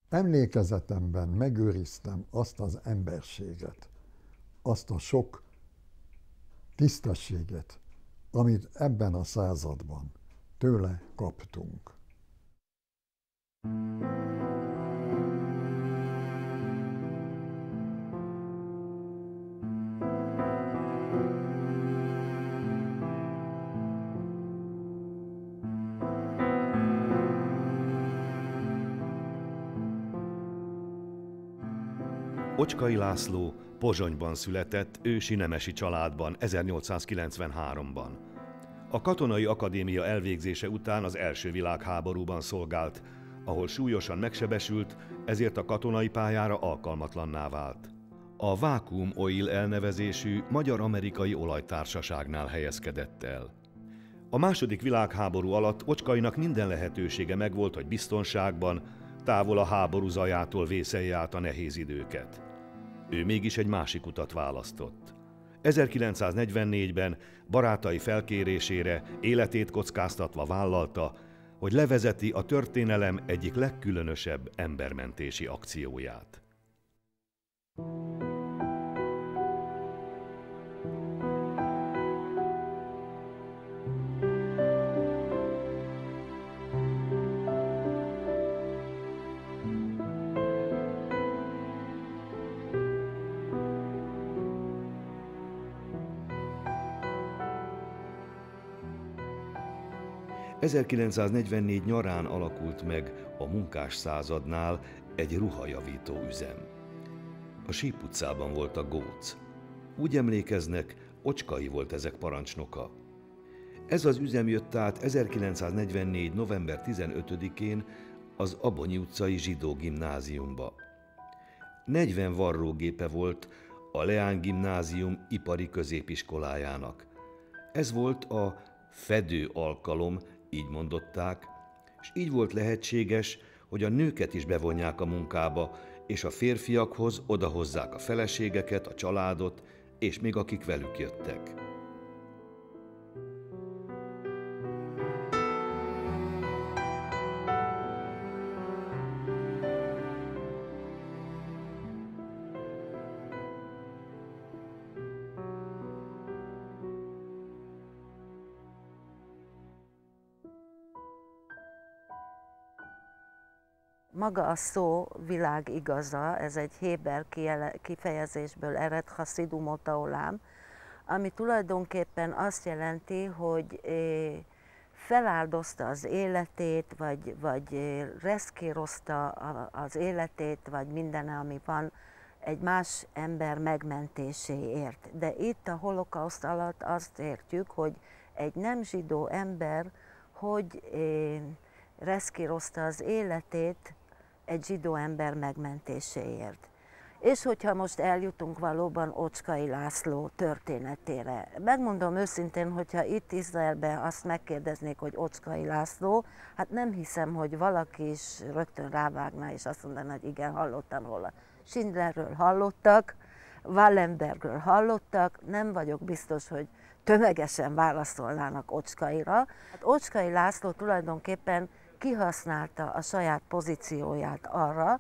Emlékezetemben megőriztem azt az emberséget, azt a sok tisztességet, amit ebben a században tőle kaptunk. Ocskay László Pozsonyban született ősi nemesi családban 1893-ban. A katonai akadémia elvégzése után az első világháborúban szolgált, ahol súlyosan megsebesült, ezért a katonai pályára alkalmatlanná vált. A Vacuum Oil elnevezésű magyar-amerikai olajtársaságnál helyezkedett el. A második világháború alatt Ocskaynak minden lehetősége megvolt, hogy biztonságban, távol a háború zajától vészelje át a nehéz időket. Ő mégis egy másik utat választott. 1944-ben barátai felkérésére életét kockáztatva vállalta, hogy levezeti a történelem egyik legkülönösebb embermentési akcióját. ...1944 nyarán alakult meg a Munkás Századnál egy ruhajavító üzem. A Síp utcában volt a góc. Úgy emlékeznek, Ocskay volt ezek parancsnoka. Ez az üzem jött át 1944. november 15-én az Abonyi utcai zsidó gimnáziumba. 40 varrógépe volt a Leány gimnázium ipari középiskolájának. Ez volt a fedő alkalom, így mondották, és így volt lehetséges, hogy a nőket is bevonják a munkába, és a férfiakhoz odahozzák a feleségeket, a családot, és még akik velük jöttek. Maga a szó világ igaza, ez egy héber kifejezésből ered, Hasidumot Haolam, ami tulajdonképpen azt jelenti, hogy feláldozta az életét, vagy reszkírozta az életét, vagy minden, ami van, egy más ember megmentéséért. De itt a holokauszt alatt azt értjük, hogy egy nem zsidó ember, hogy reszkírozta az életét egy zsidó ember megmentéséért. És hogyha most eljutunk valóban Ocskay László történetére. Megmondom őszintén, hogyha itt Izraelben azt megkérdeznék, hogy Ocskay László, hát nem hiszem, hogy valaki is rögtön rávágna, és azt mondaná, hogy igen, hallottam róla. Schindlerről hallottak, Wallenbergről hallottak, nem vagyok biztos, hogy tömegesen válaszolnának Ocskayra. Hát Ocskay László tulajdonképpen kihasználta a saját pozícióját arra,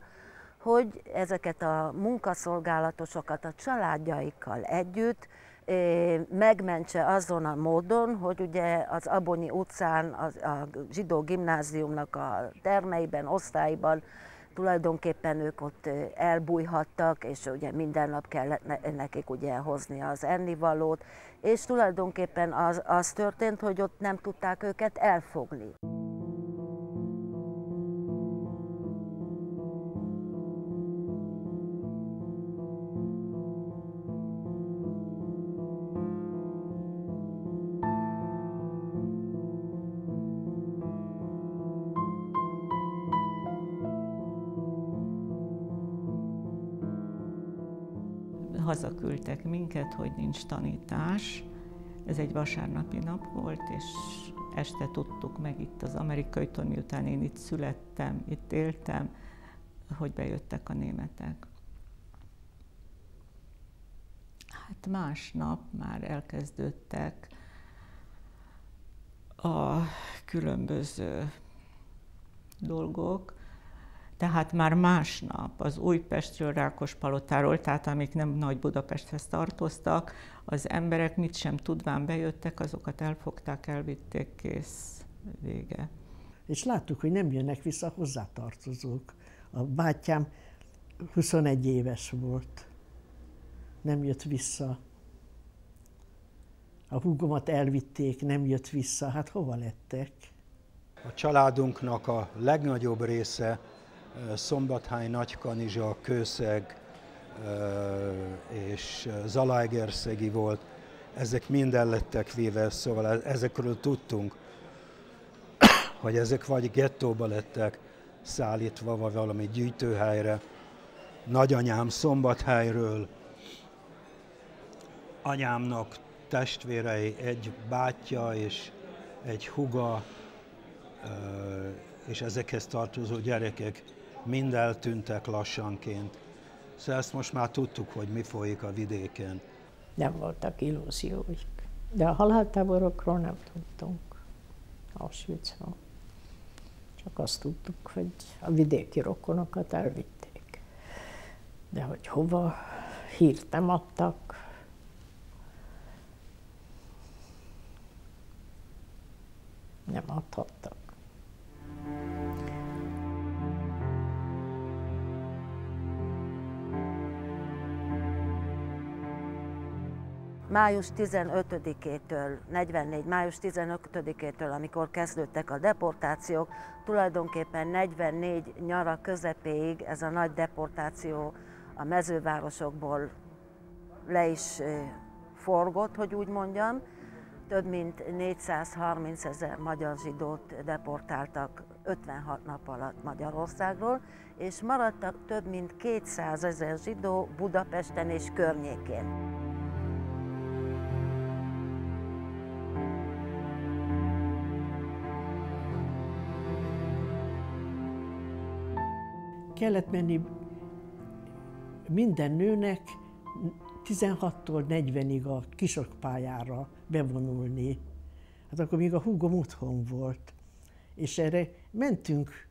hogy ezeket a munkaszolgálatosokat a családjaikkal együtt megmentse azon a módon, hogy ugye az Abonyi utcán, a zsidó gimnáziumnak a termeiben, osztályban tulajdonképpen ők ott elbújhattak, és ugye minden nap kellett nekik ugye hozni az ennivalót, és tulajdonképpen az történt, hogy ott nem tudták őket elfogni. Hazaküldtek minket, hogy nincs tanítás. Ez egy vasárnapi nap volt, és este tudtuk meg itt az amerikaitól, miután én itt születtem, itt éltem, hogy bejöttek a németek. Hát másnap már elkezdődtek a különböző dolgok. Tehát már másnap az Újpestről, Rákospalotáról, tehát amik nem Nagy Budapesthez tartoztak, az emberek mit sem tudván bejöttek, azokat elfogták, elvitték, kész, vége. És láttuk, hogy nem jönnek vissza hozzátartozók. A bátyám 21 éves volt, nem jött vissza. A húgomat elvitték, nem jött vissza, hát hova lettek? A családunknak a legnagyobb része Szombathely, Nagykanizsa, Kőszeg és Zalaegerszegi volt. Ezek mind el lettek véve, szóval ezekről tudtunk, hogy ezek vagy gettóba lettek szállítva, vagy valami gyűjtőhelyre. Nagyanyám Szombathelyről, anyámnak testvérei, egy bátyja és egy húga, és ezekhez tartozó gyerekek mind eltűntek lassanként. Szóval ezt most már tudtuk, hogy mi folyik a vidéken. Nem voltak illúzióik, de a haláltáborokról nem tudtunk, Auschwitzról. Csak azt tudtuk, hogy a vidéki rokonokat elvitték. De hogy hova, hírt nem adtak. Nem adhattak. Május 15-től, 44. május 15-től, amikor kezdődtek a deportációk, tulajdonképpen 44 nyara közepéig ez a nagy deportáció a mezővárosokból le is forgott, hogy úgy mondjam. Több mint 430 000 magyar zsidót deportáltak 56 nap alatt Magyarországról, és maradtak több mint 200 000 zsidó Budapesten és környékén. Kellett menni minden nőnek 16-tól 40-ig a kisokpályára bevonulni. Hát akkor még a húgom otthon volt. És erre mentünk,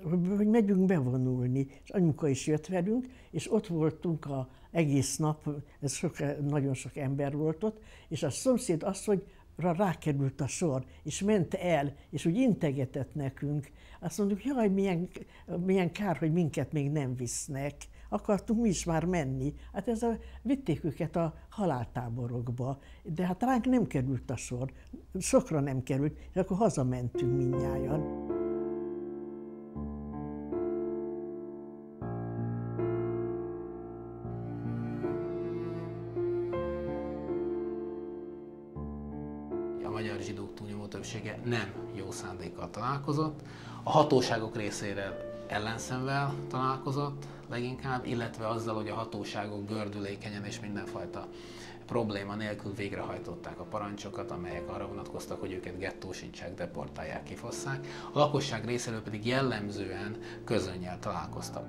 hogy megyünk bevonulni. És anyuka is jött velünk, és ott voltunk egész nap, ez nagyon sok ember volt ott, és a szomszéd asszonyra rákerült a sor, és ment el, és úgy integetett nekünk. Azt mondjuk, jaj, milyen kár, hogy minket még nem visznek. Akartunk mi is már menni. Hát vitték őket a haláltáborokba, de hát ránk nem került a sor. Sokra nem került, és akkor hazamentünk mindnyájan. A magyar zsidók túlnyomó többsége nem jó szándékkal találkozott. A hatóságok részéről ellenszenvel találkozott leginkább, illetve azzal, hogy a hatóságok gördülékenyen és mindenfajta probléma nélkül végrehajtották a parancsokat, amelyek arra vonatkoztak, hogy őket gettósítsák, deportálják, kifosszák. A lakosság részéről pedig jellemzően közönnyel találkoztak.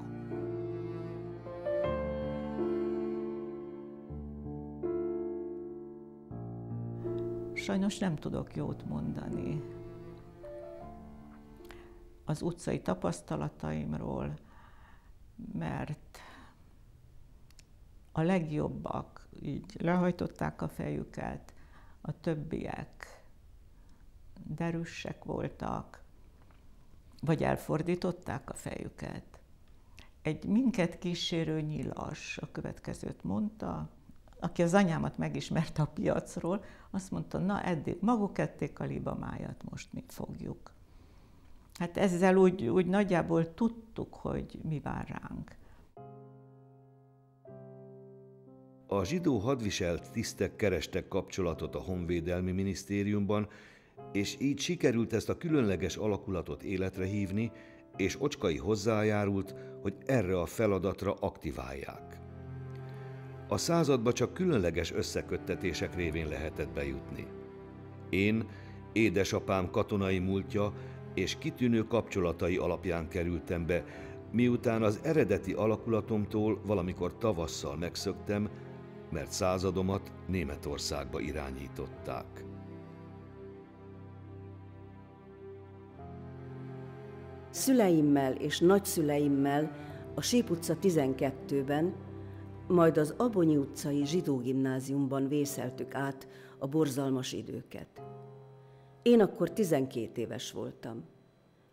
Sajnos nem tudok jót mondani az utcai tapasztalataimról, mert a legjobbak így lehajtották a fejüket, a többiek derűsek voltak, vagy elfordították a fejüket. Egy minket kísérő nyilas a következőt mondta, aki az anyámat megismerte a piacról, azt mondta, na eddig maguk ették a libamájat, most mi fogjuk. Hát ezzel úgy nagyjából tudtuk, hogy mi vár ránk. A zsidó hadviselt tisztek kerestek kapcsolatot a Honvédelmi Minisztériumban, és így sikerült ezt a különleges alakulatot életre hívni, és Ocskai hozzájárult, hogy erre a feladatra aktiválják. A századba csak különleges összeköttetések révén lehetett bejutni. Én, édesapám katonai múltja és kitűnő kapcsolatai alapján kerültem be, miután az eredeti alakulatomtól valamikor tavasszal megszöktem, mert századomat Németországba irányították. Szüleimmel és nagyszüleimmel a Síp utca 12-ben, majd az Abonyi utcai zsidó gimnáziumban vészeltük át a borzalmas időket. Én akkor 12 éves voltam.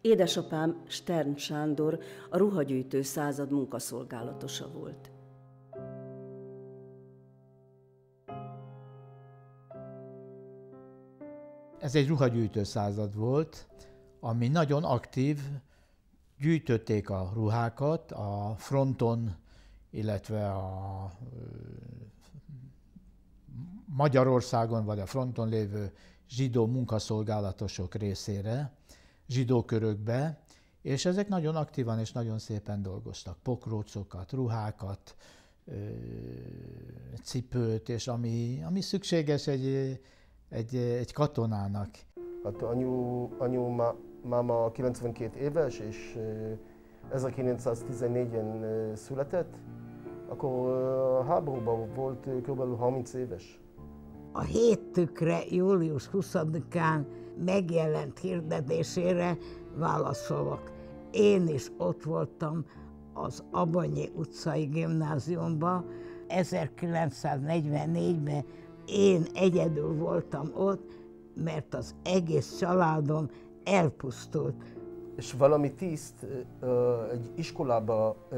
Édesapám Stern Sándor a ruhagyűjtő század munkaszolgálatosa volt. Ez egy ruhagyűjtő század volt, ami nagyon aktív, gyűjtötték a ruhákat a fronton, illetve a Magyarországon vagy a fronton lévő zsidó munkaszolgálatosok részére, zsidó körökbe, és ezek nagyon aktívan és nagyon szépen dolgoztak. Pokrócokat, ruhákat, cipőt, és ami szükséges egy katonának. Hát máma 92 éves, és 1914-ben született, akkor a háborúban volt kb. 30 éves. A héttükre július 20-án megjelent hirdetésére válaszolok. Én is ott voltam az Abonyi utcai gimnáziumban. 1944-ben én egyedül voltam ott, mert az egész családom elpusztult. És valami tiszt egy iskolába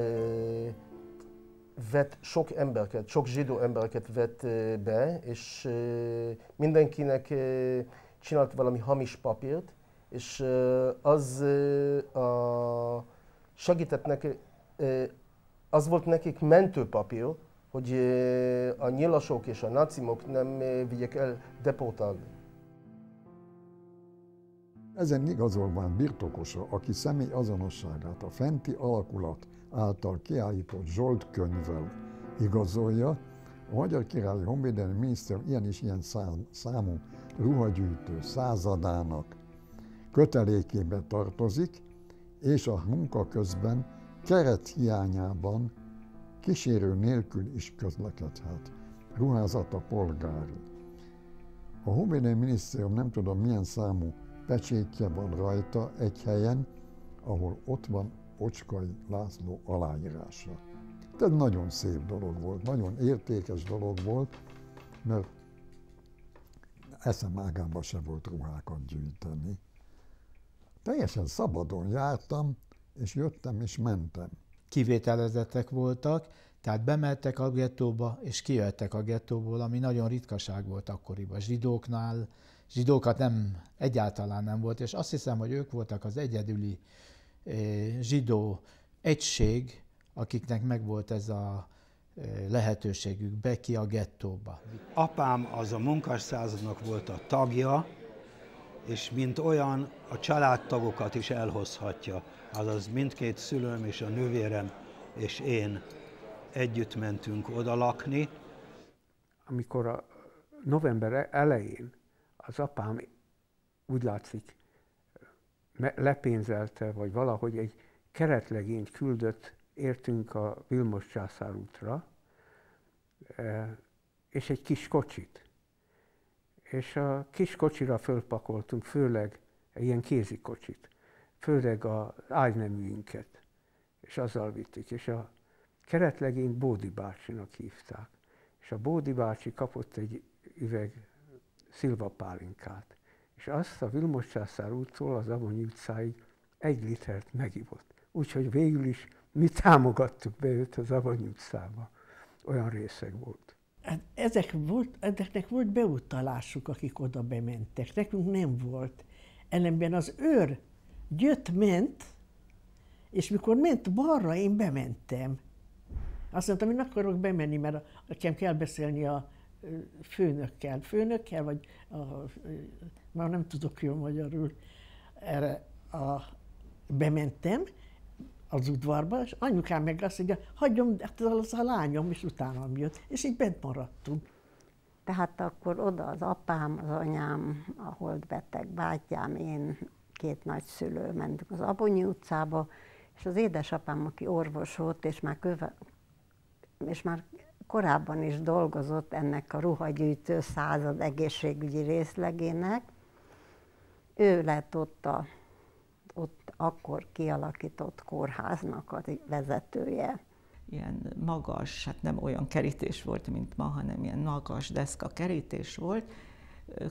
vett sok embereket, sok zsidó embereket vett be, és mindenkinek csinált valami hamis papírt, és az segített neki, az volt nekik mentőpapír, hogy a nyilasok és a nácimok nem vigyek el deportálni. Ezen igazolvány birtokosa, aki személy azonosságát a fenti alakulat által kiállított Zsolt könyvvel igazolja, a Magyar Királyi Honvédelmi Minisztérium ilyen és ilyen számú ruhagyűjtő századának kötelékébe tartozik, és a munka közben keret hiányában kísérő nélkül is közlekedhet. Ruházata polgári. A Honvédelmi Minisztérium nem tudom milyen számú pecsétje van rajta egy helyen, ahol ott van Ocskai László aláírása. Ez nagyon szép dolog volt, nagyon értékes dolog volt, mert eszem ágában se volt ruhákat gyűjteni. Teljesen szabadon jártam, és jöttem és mentem. Kivételezettek voltak, tehát bementek a gettóba, és kijöttek a gettóból, ami nagyon ritkaság volt akkoriban zsidóknál. Zsidókat egyáltalán nem volt, és azt hiszem, hogy ők voltak az egyedüli zsidó egység, akiknek megvolt ez a lehetőségük be ki a gettóba. Apám az a munkásszázadnak volt a tagja, és mint olyan a családtagokat is elhozhatja. Azaz mindkét szülőm és a nővérem és én együtt mentünk oda lakni. Amikor a november elején az apám úgy látszik lepénzelte, vagy valahogy egy keretlegényt küldött értünk a Vilmos Császár útra, és egy kis kocsit. És a kis kocsira fölpakoltunk, főleg ilyen kézikocsit, főleg az ágyneműinket, és azzal vittük. És a keretlegényt Bódi bácsinak hívták. És a Bódi bácsi kapott egy üveg szilvapálinkát. És azt a Vilmos Császár úttól az Abonyi utcáig 1 litert megivott. Úgyhogy végül is mi támogattuk be őt az Abonyi utcába. Olyan részeg volt. Ezeknek volt beutalásuk, akik oda bementek. Nekünk nem volt. Ellenben az őr jött-ment, és mikor ment balra, én bementem. Azt mondtam, én akarok bemenni, mert nekem kell beszélni a főnökkel, vagy már nem tudok jól magyarul, bementem az udvarba, és anyukám meg azt mondja, hagyjam, hát az a lányom, és utánam jött, és így bent maradtunk. Tehát akkor oda az apám, az anyám, a holdbeteg bátyám, én, 2 nagyszülő mentünk az Abonyi utcába, és az édesapám, aki orvos volt, és már korábban is dolgozott ennek a ruhagyűjtő század egészségügyi részlegének. Ő lett ott akkor kialakított kórháznak a vezetője. Ilyen magas, hát nem olyan kerítés volt, mint ma, hanem ilyen magas deszka kerítés volt,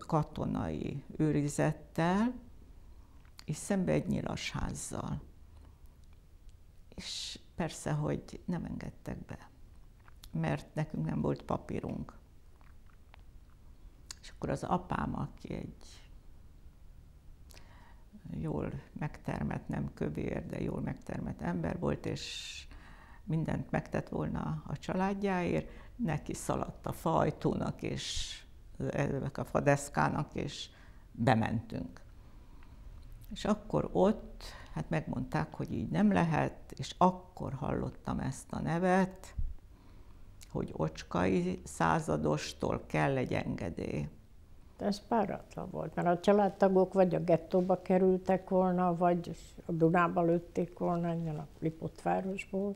katonai őrizettel, és szembe egy nyilasházzal. És persze, hogy nem engedtek be, mert nekünk nem volt papírunk. És akkor az apám, aki egy jól megtermett, nem kövér, de jól megtermett ember volt, és mindent megtett volna a családjáért, neki szaladt a faajtónak és a fadeszkának, és bementünk. És akkor ott, hát megmondták, hogy így nem lehet, és akkor hallottam ezt a nevet, hogy ocskai századostól kell egy engedély. Ez páratlan volt, mert a családtagok vagy a gettóba kerültek volna, vagy a Dunába lőtték volna, innen a Lipotvárosból.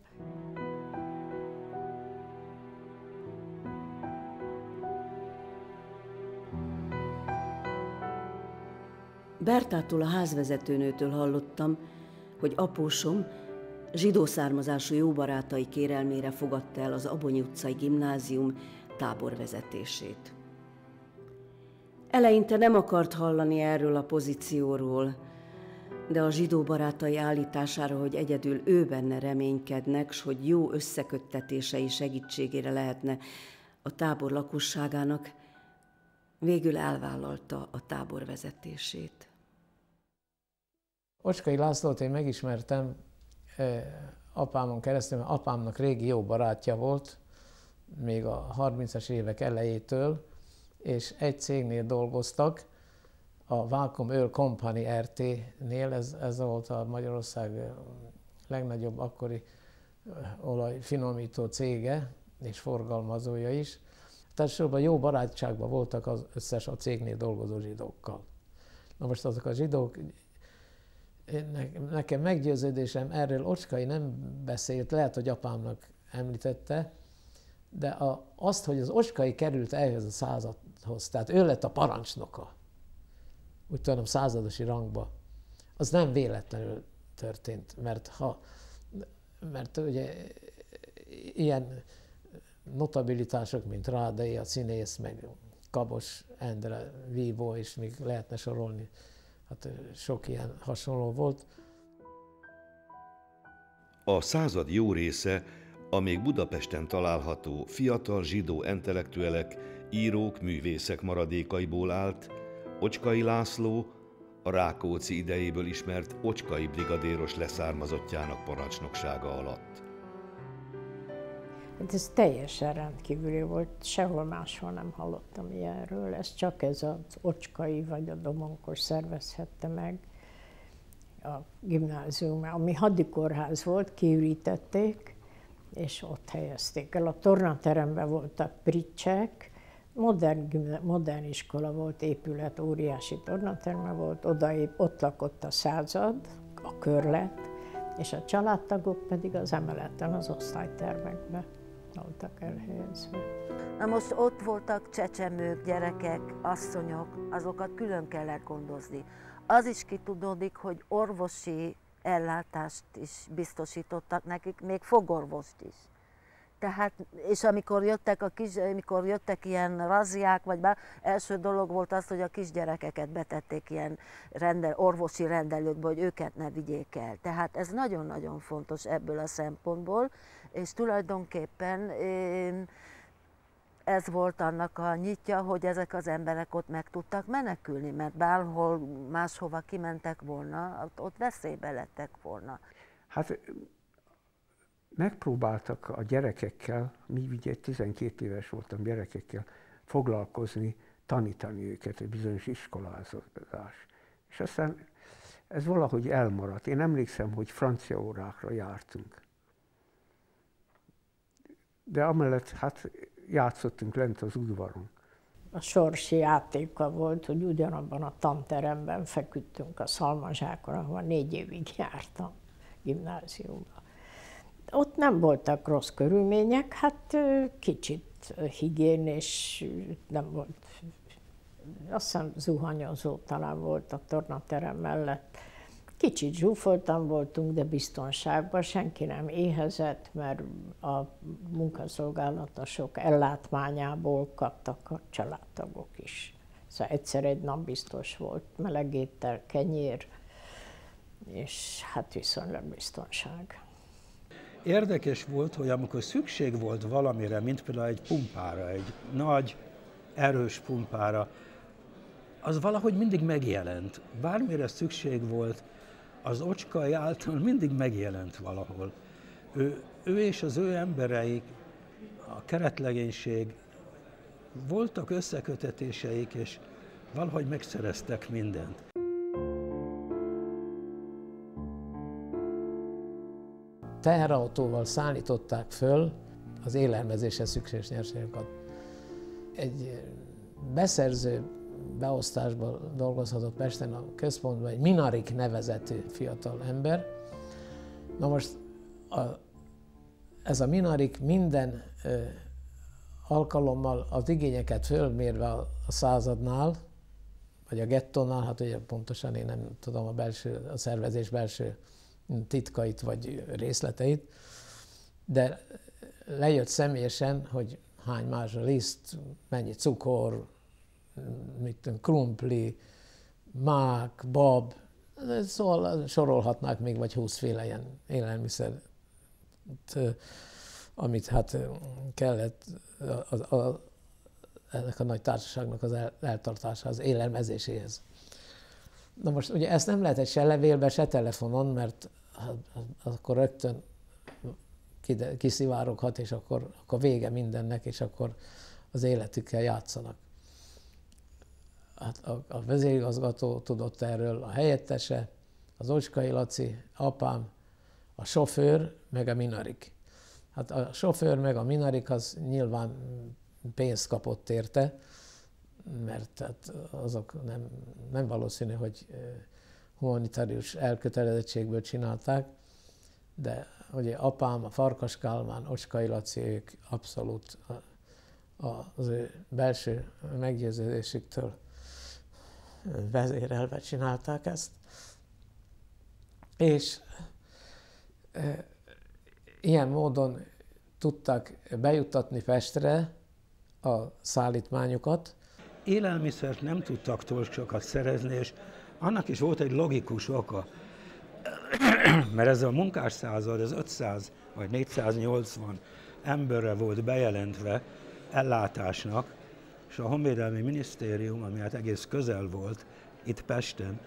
Bertától, a házvezetőnőtől hallottam, hogy apósom zsidó származású jó barátai kérelmére fogadta el az Abonyi utcai gimnázium táborvezetését. Eleinte nem akart hallani erről a pozícióról, de a zsidó barátai állítására, hogy egyedül ő benne reménykednek, s hogy jó összeköttetései segítségére lehetne a tábor lakosságának, végül elvállalta a tábor vezetését. Ocskai Lászlót én megismertem apámon keresztül, mert apámnak régi jó barátja volt, még a 30-as évek elejétől, és egy cégnél dolgoztak, a Vákum Oil Company RT-nél, ez volt a Magyarország legnagyobb akkori olajfinomító cége, és forgalmazója is. Tehát sorban jó barátságban voltak az összes a cégnél dolgozó zsidókkal. Na most azok a zsidók, nekem meggyőződésem, erről Ocskai nem beszélt, lehet, hogy apámnak említette, de azt, hogy az Ocskai került ehhez a századhoz, tehát ő lett a parancsnoka, úgy tudom, századosi rangba, az nem véletlenül történt, mert ugye ilyen notabilitások, mint Rádai, a színész, meg Kabos Endre, vívó, és még lehetne sorolni, hát sok ilyen hasonló volt. A század jó része a még Budapesten található fiatal zsidó intellektuelek, írók, művészek maradékaiból állt, Ocskai László, a Rákóczi idejéből ismert ocskai brigadéros leszármazottjának parancsnoksága alatt. Hát ez teljesen rendkívüli volt, sehol máshol nem hallottam ilyenről, ez csak ez az Ocskai vagy a Domonkos szervezhette meg a gimnázium, ami hadikórház volt, kiürítették, és ott helyezték el. A tornateremben voltak pricsek, modern iskola volt, épület, óriási tornaterme volt, ott lakott a század, a körlet, és a családtagok pedig az emeleten, az osztálytermekben voltak elhelyezve. Na most ott voltak csecsemők, gyerekek, asszonyok, azokat külön kellett gondozni. Az is kitudódik, hogy orvosi ellátást is biztosítottak nekik, még fogorvost is. Tehát, és amikor jöttek ilyen razziák, vagy bár, első dolog volt az, hogy a kisgyerekeket betették ilyen orvosi rendelőkbe, hogy őket ne vigyék el. Tehát ez nagyon-nagyon fontos ebből a szempontból, és tulajdonképpen ez volt annak a nyitja, hogy ezek az emberek ott meg tudtak menekülni, mert bárhol máshova kimentek volna, ott veszélybe lettek volna. Hát megpróbáltak a gyerekekkel, mi ugye 12 éves voltam, gyerekekkel foglalkozni, tanítani őket, egy bizonyos iskolázás. És aztán ez valahogy elmaradt. Én emlékszem, hogy francia órákra jártunk. De amellett hát játszottunk lent az udvaron. A sorsi játéka volt, hogy ugyanabban a tanteremben feküdtünk a szalmazsákon, ahol 4 évig jártam gimnáziumban. Ott nem voltak rossz körülmények, hát kicsit higiénés, nem volt, azt hiszem zuhanyozó talán volt a tornaterem mellett. Kicsit zsúfoltan voltunk, de biztonságban, senki nem éhezett, mert a munkaszolgálatosok ellátmányából kaptak a családtagok is. Szóval egyszer egy nap biztos volt meleg étel, kenyér, és hát viszonylag biztonság. Érdekes volt, hogy amikor szükség volt valamire, mint például egy pumpára, egy nagy, erős pumpára, az valahogy mindig megjelent. Bármire szükség volt, az Ocskai által mindig megjelent valahol. Ő és az ő embereik, a keretlegénység, voltak összekötetéseik, és valahogy megszereztek mindent. Teherautóval szállították föl az élelmezéshez szükséges nyersanyagokat. Egy beszerző beosztásban dolgozhatott Pesten a központban egy Minarik nevezetű fiatal ember. Na most ez a Minarik minden alkalommal az igényeket fölmérve a századnál, vagy a gettónál, hát ugye pontosan én nem tudom a szervezés belső titkait vagy részleteit, de lejött személyesen, hogy hány mázsa liszt, mennyi cukor, krumpli, mák, bab, szóval sorolhatnák még vagy 20 féle ilyen élelmiszer, amit hát kellett ennek a nagy társaságnak az eltartása, az élelmezéséhez. Na most ugye ezt nem lehetett se levélbe, se telefonon, mert akkor rögtön kiszivároghat, és akkor vége mindennek, és akkor az életükkel játszanak. Hát a vezérigazgató tudott erről, a helyettese, az Ocskai Laci, apám, a sofőr, meg a Minarik. Hát a sofőr meg a Minarik az nyilván pénzt kapott érte, mert hát azok nem valószínű, hogy humanitárius elkötelezettségből csinálták, de ugye apám, a Farkas Kálmán, Ocskai Laci, ők abszolút az ő belső meggyőződésüktől vezérelve csinálták ezt. És ilyen módon tudtak bejuttatni Pestre a szállítmányokat. Élelmiszert nem tudtak túl sokat szerezni, és annak is volt egy logikus oka, mert ez a munkásszázad, ez 500 vagy 480 emberre volt bejelentve ellátásnak, és a Honvédelmi Minisztérium, ami hát egész közel volt itt Pesten,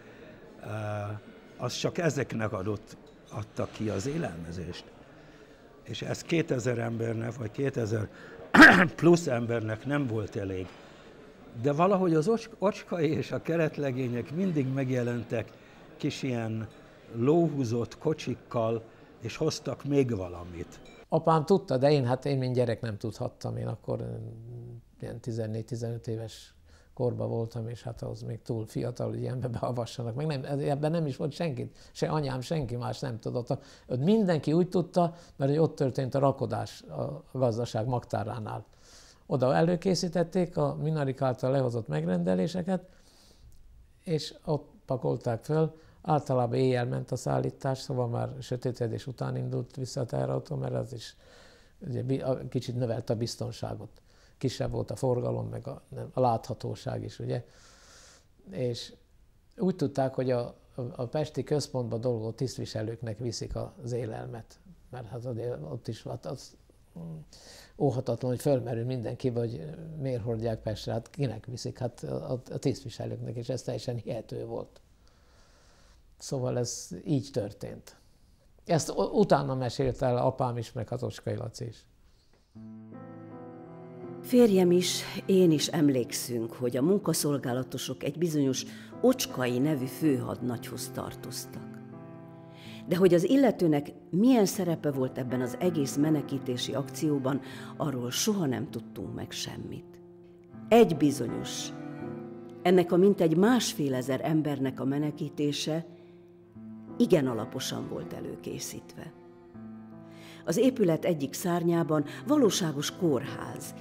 az csak ezeknek adta ki az élelmezést. És ez 2000 embernek, vagy 2000 plusz embernek nem volt elég. De valahogy az ocskai és a keretlegények mindig megjelentek kis ilyen lóhúzott kocsikkal, és hoztak még valamit. Apám tudta, de én mint gyerek nem tudhattam. Én akkor ilyen 14-15 éves korban voltam, és hát ahhoz még túl fiatal, hogy ilyenbe beavassanak. Meg nem, ebben nem is volt senki, se anyám, senki más nem tudott. Ott mindenki úgy tudta, mert ott történt a rakodás a gazdaság magtáránál. Oda előkészítették a Minarik által lehozott megrendeléseket, és ott pakolták föl. Általában éjjel ment a szállítás, szóval már sötétedés után indult vissza a teherautó, mert az is ugye, kicsit növelte a biztonságot. Kisebb volt a forgalom, meg a láthatóság is, ugye. És úgy tudták, hogy a pesti központban dolgozó tisztviselőknek viszik az élelmet, mert hát ott is az óhatatlan, hogy fölmerül mindenkibe, hogy miért hordják Pestre, hát kinek viszik, hát a tisztviselőknek, és ez teljesen hihető volt. Szóval ez így történt. Ezt utána mesélt el apám is, meg az Ocskai Laci is. Férjem is, én is emlékszünk, hogy a munkaszolgálatosok egy bizonyos Ocskai nevű főhadnagyhoz tartoztak. De hogy az illetőnek milyen szerepe volt ebben az egész menekítési akcióban, arról soha nem tudtunk meg semmit. Egy bizonyos, ennek a mintegy 1,5 ezer embernek a menekítése igen alaposan volt előkészítve. Az épület egyik szárnyában valóságos kórház,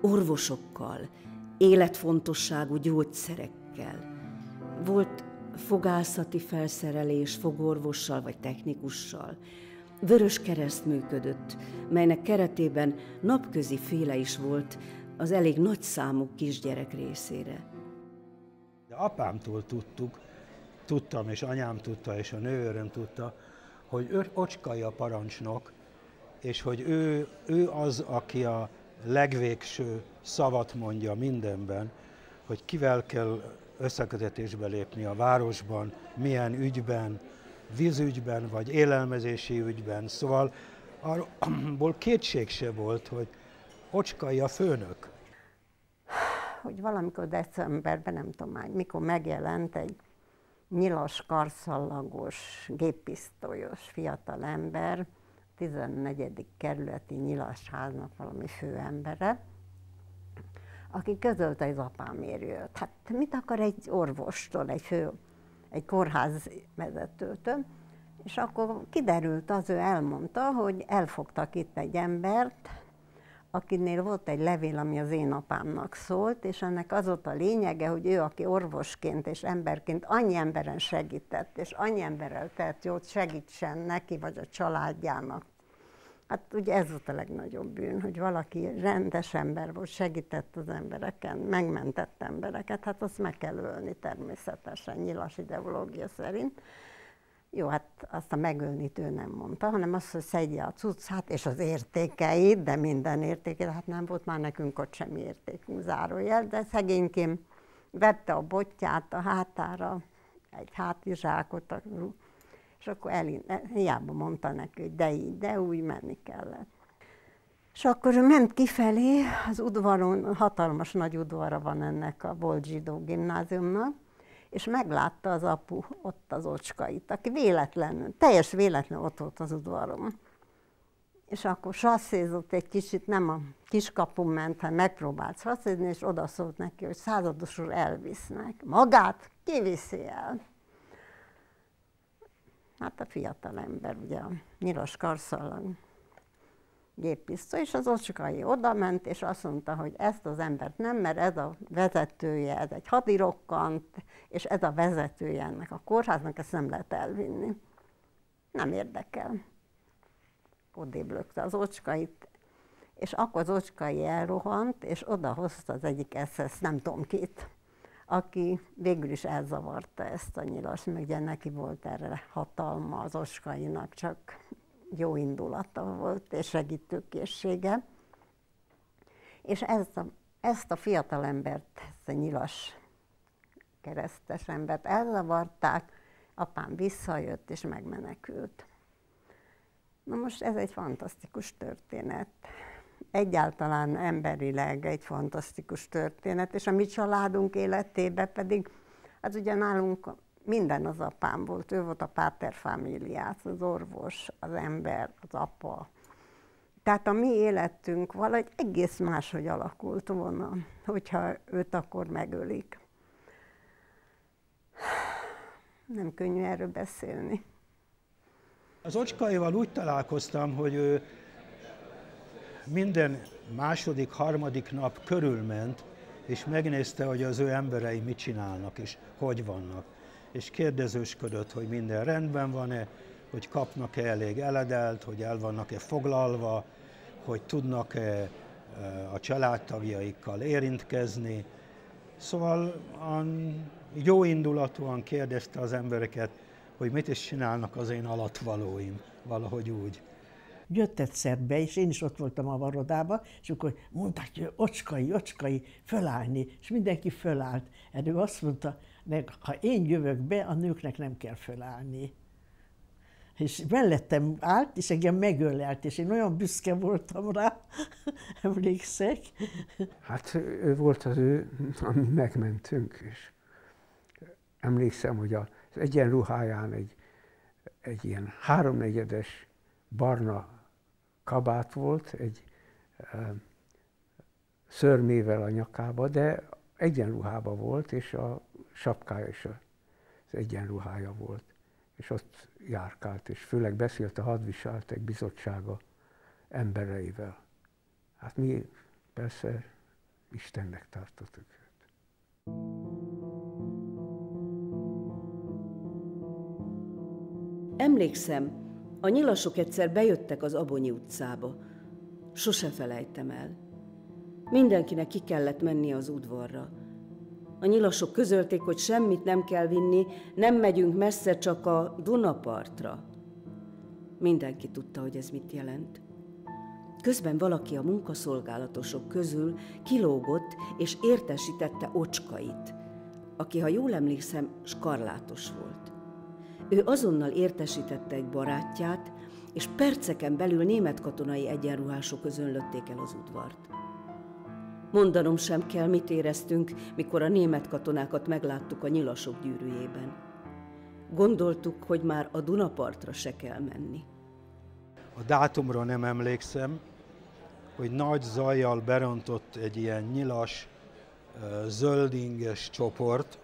orvosokkal, életfontosságú gyógyszerekkel. Volt fogászati felszerelés, fogorvossal vagy technikussal. Vörös kereszt működött, melynek keretében napközi féle is volt az elég nagy számú kisgyerek részére. De apámtól tudtam, és anyám tudta, és a nővérem tudta, hogy Ocskai a parancsnok, és hogy ő az, aki a legvégső szavat mondja mindenben, hogy kivel kell összekötetésbe lépni a városban, milyen ügyben, vízügyben, vagy élelmezési ügyben. Szóval abból kétség se volt, hogy Ocskai a főnök. Hogy valamikor decemberben, nem tudom már, mikor megjelent egy nyilas, karszallagos, géppisztolyos fiatalember, 14. kerületi Nyilasháznak valami főembere, aki közölte, hogy az apámért jött. Hát mit akar egy orvostól, egy kórház vezetőtől? És akkor kiderült, ő elmondta, hogy elfogtak itt egy embert, akinél volt egy levél, ami az én apámnak szólt, és ennek az volt a lényege, hogy ő, aki orvosként és emberként annyi emberen segített, és annyi emberrel tett jót, segítsen neki vagy a családjának. Hát ugye ez volt a legnagyobb bűn, hogy valaki rendes ember volt, segített az embereken, megmentett embereket, hát azt meg kell ölni természetesen, nyilas ideológia szerint. Jó, hát azt a megölnit ő nem mondta, hanem azt, hogy szedje a cuccát és az értékeit, de minden értékeit, hát nem volt már nekünk ott semmi értékünk, zárójel, de szegénykém vette a botját a hátára, egy hátizsákot, és akkor hiába mondta neki, hogy de így, de úgy menni kellett. És akkor ő ment kifelé, az udvaron, hatalmas nagy udvara van ennek a volt zsidó gimnáziumnak, és meglátta az apu ott az Ocskait, aki véletlenül, teljes véletlenül ott volt az udvaron. És akkor sasszézott egy kicsit, nem a kiskapun ment, hanem megpróbált sasszézni, és odaszólt neki, hogy százados úr, elvisznek. Magát kiviszi el. Hát a fiatal ember, ugye a nyilas karszallag géppisztoly, és az Ocskai odament, és azt mondta, hogy ezt az embert nem, mert ez a vezetője, ez egy hadirokkant, és ez a vezetője ennek a kórháznak, ezt nem lehet elvinni. Nem érdekel. Odébb lökte az Ocskait, és akkor az Ocskai elrohant, és odahozta az egyik SS, nem tudom kit, aki végül is elzavarta ezt a nyilas, meg ugye neki volt erre hatalma az Ocskainak, csak jó indulata volt és segítőkészsége. És ezt a fiatal embert, ezt a nyilas keresztes embert elzavarták, apám visszajött és megmenekült. Na most ez egy fantasztikus történet. Egyáltalán emberileg egy fantasztikus történet, és a mi családunk életében pedig, hát ugye nálunk minden az apám volt, ő volt a paterfamiliás, az orvos, az ember, az apa. Tehát a mi életünk valahogy egész máshogy alakult volna, hogyha őt akkor megölik. Nem könnyű erről beszélni. Az Ocskaival úgy találkoztam, hogy ő minden második, harmadik nap körülment, és megnézte, hogy az ő emberei mit csinálnak, és hogy vannak. És kérdezősködött, hogy minden rendben van-e, hogy kapnak-e elég eledelt, hogy el vannak-e foglalva, hogy tudnak-e a családtagjaikkal érintkezni. Szóval jó indulatúan kérdezte az embereket, hogy mit is csinálnak az én alattvalóim, valahogy úgy. Jött egyszer be, és én is ott voltam a varodába, és akkor mondták, hogy Ocskai, fölállni, és mindenki fölállt. Erről azt mondta, meg ha én jövök be, a nőknek nem kell fölállni. És mellettem állt, és engem megölelt, és én olyan büszke voltam rá, emlékszek. Hát ő volt az ő, ami megmentünk, és emlékszem, hogy az egyenruháján egy ilyen 3/4 barna kabát volt, egy szörmével a nyakába, de egyenruhába volt, és a sapkája is az egyenruhája volt. És ott járkált, és főleg beszélt a hadviseltek bizottsága embereivel. Hát mi persze Istennek tartottuk őt. Emlékszem, a nyilasok egyszer bejöttek az Abonyi utcába. Sose felejtem el. Mindenkinek ki kellett menni az udvarra. A nyilasok közölték, hogy semmit nem kell vinni, nem megyünk messze, csak a Dunapartra. Mindenki tudta, hogy ez mit jelent. Közben valaki a munkaszolgálatosok közül kilógott és értesítette Ocskait, aki, ha jól emlékszem, skarlátos volt. Ő azonnal értesítette egy barátját, és perceken belül német katonai egyenruhások özönlötték el az udvart. Mondanom sem kell, mit éreztünk, mikor a német katonákat megláttuk a nyilasok gyűrűjében. Gondoltuk, hogy már a Dunapartra se kell menni. A dátumra nem emlékszem, hogy nagy zajjal berontott egy ilyen nyilas, zöldinges csoport.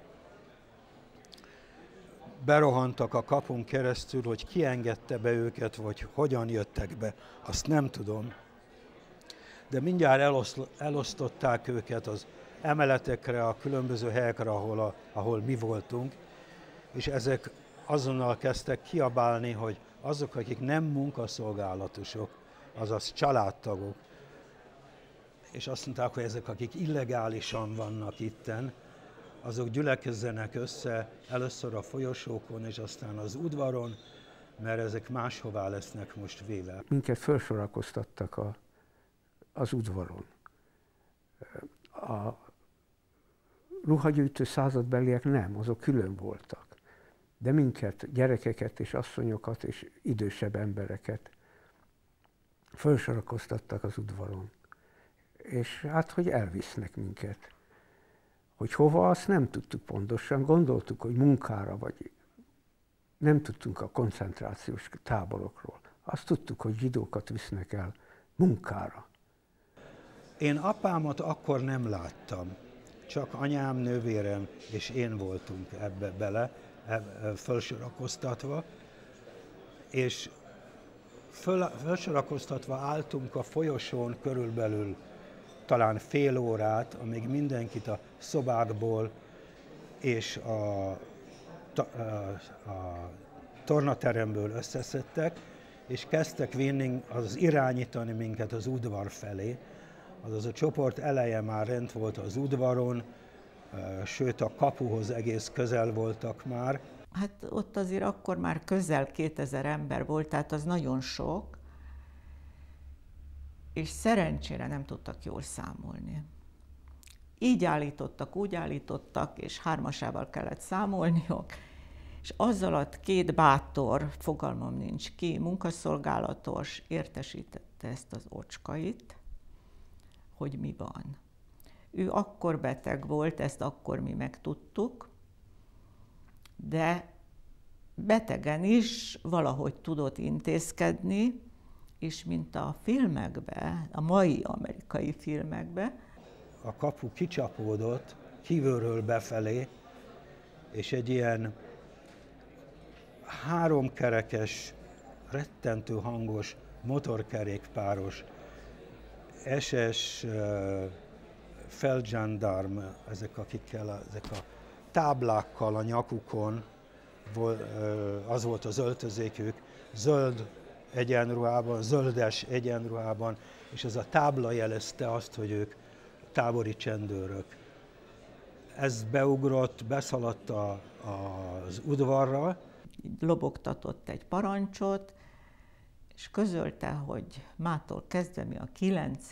Berohantak a kapun keresztül, hogy ki engedte be őket, vagy hogyan jöttek be, azt nem tudom. De mindjárt elosztották őket az emeletekre, a különböző helyekre, ahol mi voltunk, és ezek azonnal kezdtek kiabálni, hogy azok, akik nem munkaszolgálatosok, azaz családtagok, és azt mondták, hogy ezek, akik illegálisan vannak itten, azok gyülekezzenek össze először a folyosókon, és aztán az udvaron, mert ezek máshová lesznek most véve. Minket felsorakoztattak az udvaron. A ruhagyűjtő századbeliek nem, azok külön voltak. De minket, gyerekeket és asszonyokat és idősebb embereket felsorakoztattak az udvaron. És hát, hogy elvisznek minket. Hogy hova, azt nem tudtuk pontosan, gondoltuk, hogy munkára, vagy nem tudtunk a koncentrációs táborokról. Azt tudtuk, hogy zsidókat visznek el munkára. Én apámat akkor nem láttam, csak anyám, nővérem és én voltunk ebbe bele, felsorakoztatva, és felsorakoztatva álltunk a folyosón körülbelül talán fél órát, amíg mindenkit a szobákból és a tornateremből összeszedtek, és kezdtek vinni, az irányítani minket az udvar felé. Azaz a csoport eleje már rend volt az udvaron, sőt a kapuhoz egész közel voltak már. Hát ott azért akkor már közel 2000 ember volt, tehát az nagyon sok, és szerencsére nem tudtak jól számolni. Így állítottak, úgy állítottak, és hármasával kellett számolniuk, és az alatt két bátor, fogalmam nincs ki, munkaszolgálatos értesítette ezt az Ocskait, hogy mi van. Ő akkor beteg volt, ezt akkor mi megtudtuk, de betegen is valahogy tudott intézkedni, és mint a filmekben, a mai amerikai filmekben. A kapu kicsapódott kívülről befelé, és egy ilyen háromkerekes, rettentő hangos motorkerékpáros SS feldgendarm, ezek a táblákkal a nyakukon, az volt az öltözékük, zöld egyenruhában, zöldes egyenruhában, és ez a tábla jelezte azt, hogy ők tábori csendőrök. Ez beugrott, beszaladt az udvarra. Lobogtatott egy parancsot, és közölte, hogy mától kezdve mi a 9.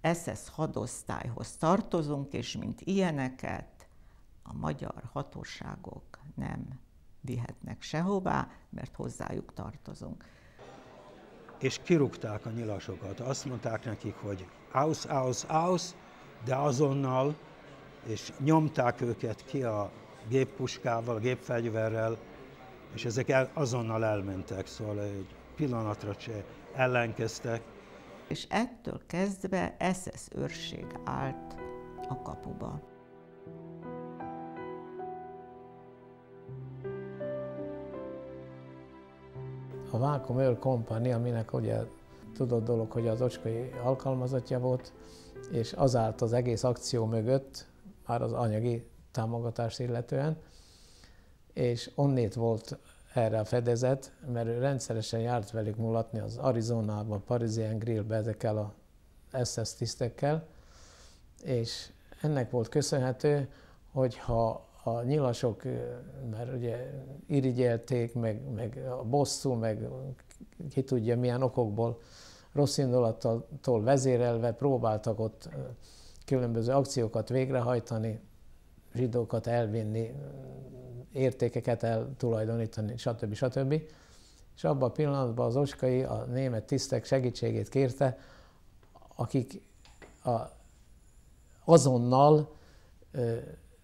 SS hadosztályhoz tartozunk, és mint ilyeneket a magyar hatóságok nem vihetnek sehová, mert hozzájuk tartozunk. És kirúgták a nyilasokat. Azt mondták nekik, hogy aus, aus, aus, de azonnal, és nyomták őket ki a géppuskával, a gépfegyverrel, és ezek azonnal elmentek, szóval egy pillanatra se ellenkeztek. És ettől kezdve SS őrség állt a kapuba. A Vákum Őr Kompani, aminek ugye tudott dolog, hogy az Ocskai alkalmazottja volt, és az állt az egész akció mögött, már az anyagi támogatást illetően, és onnét volt erre a fedezet, mert ő rendszeresen járt velük mulatni az Arizonában, Parisian Grillbe ezekkel a SS tisztekkel, és ennek volt köszönhető, hogyha a nyilasok, mert ugye irigyelték, meg a bosszú, meg ki tudja milyen okokból rossz indulattól vezérelve próbáltak ott különböző akciókat végrehajtani, zsidókat elvinni, értékeket eltulajdonítani, stb. Stb. És abban a pillanatban az Ocskai a német tisztek segítségét kérte, akik azonnal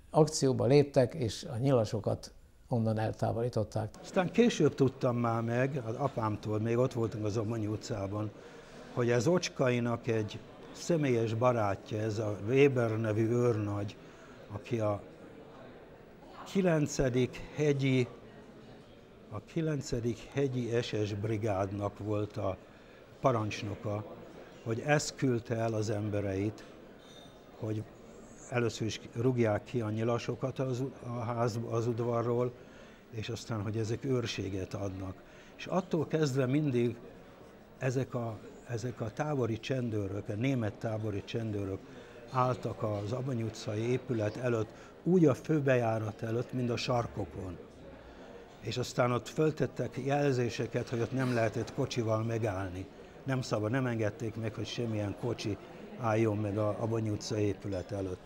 akcióba léptek, és a nyilasokat onnan eltávolították. Aztán később tudtam már meg, az apámtól, még ott voltunk az Abonyi utcában, hogy ez Ocskainak egy személyes barátja, ez a Weber nevű őrnagy, aki a 9. hegyi SS brigádnak volt a parancsnoka, hogy ezt küldte el az embereit, hogy először is rúgják ki a nyilasokat az udvarról, és aztán, hogy ezek őrséget adnak. És attól kezdve mindig ezek a tábori csendőrök, a német tábori csendőrök álltak az Abonyi utcai épület előtt, úgy a főbejárat előtt, mint a sarkokon. És aztán ott föltettek jelzéseket, hogy ott nem lehetett kocsival megállni. Nem szabad, nem engedték meg, hogy semmilyen kocsi álljon meg az Abonyi utcai épület előtt.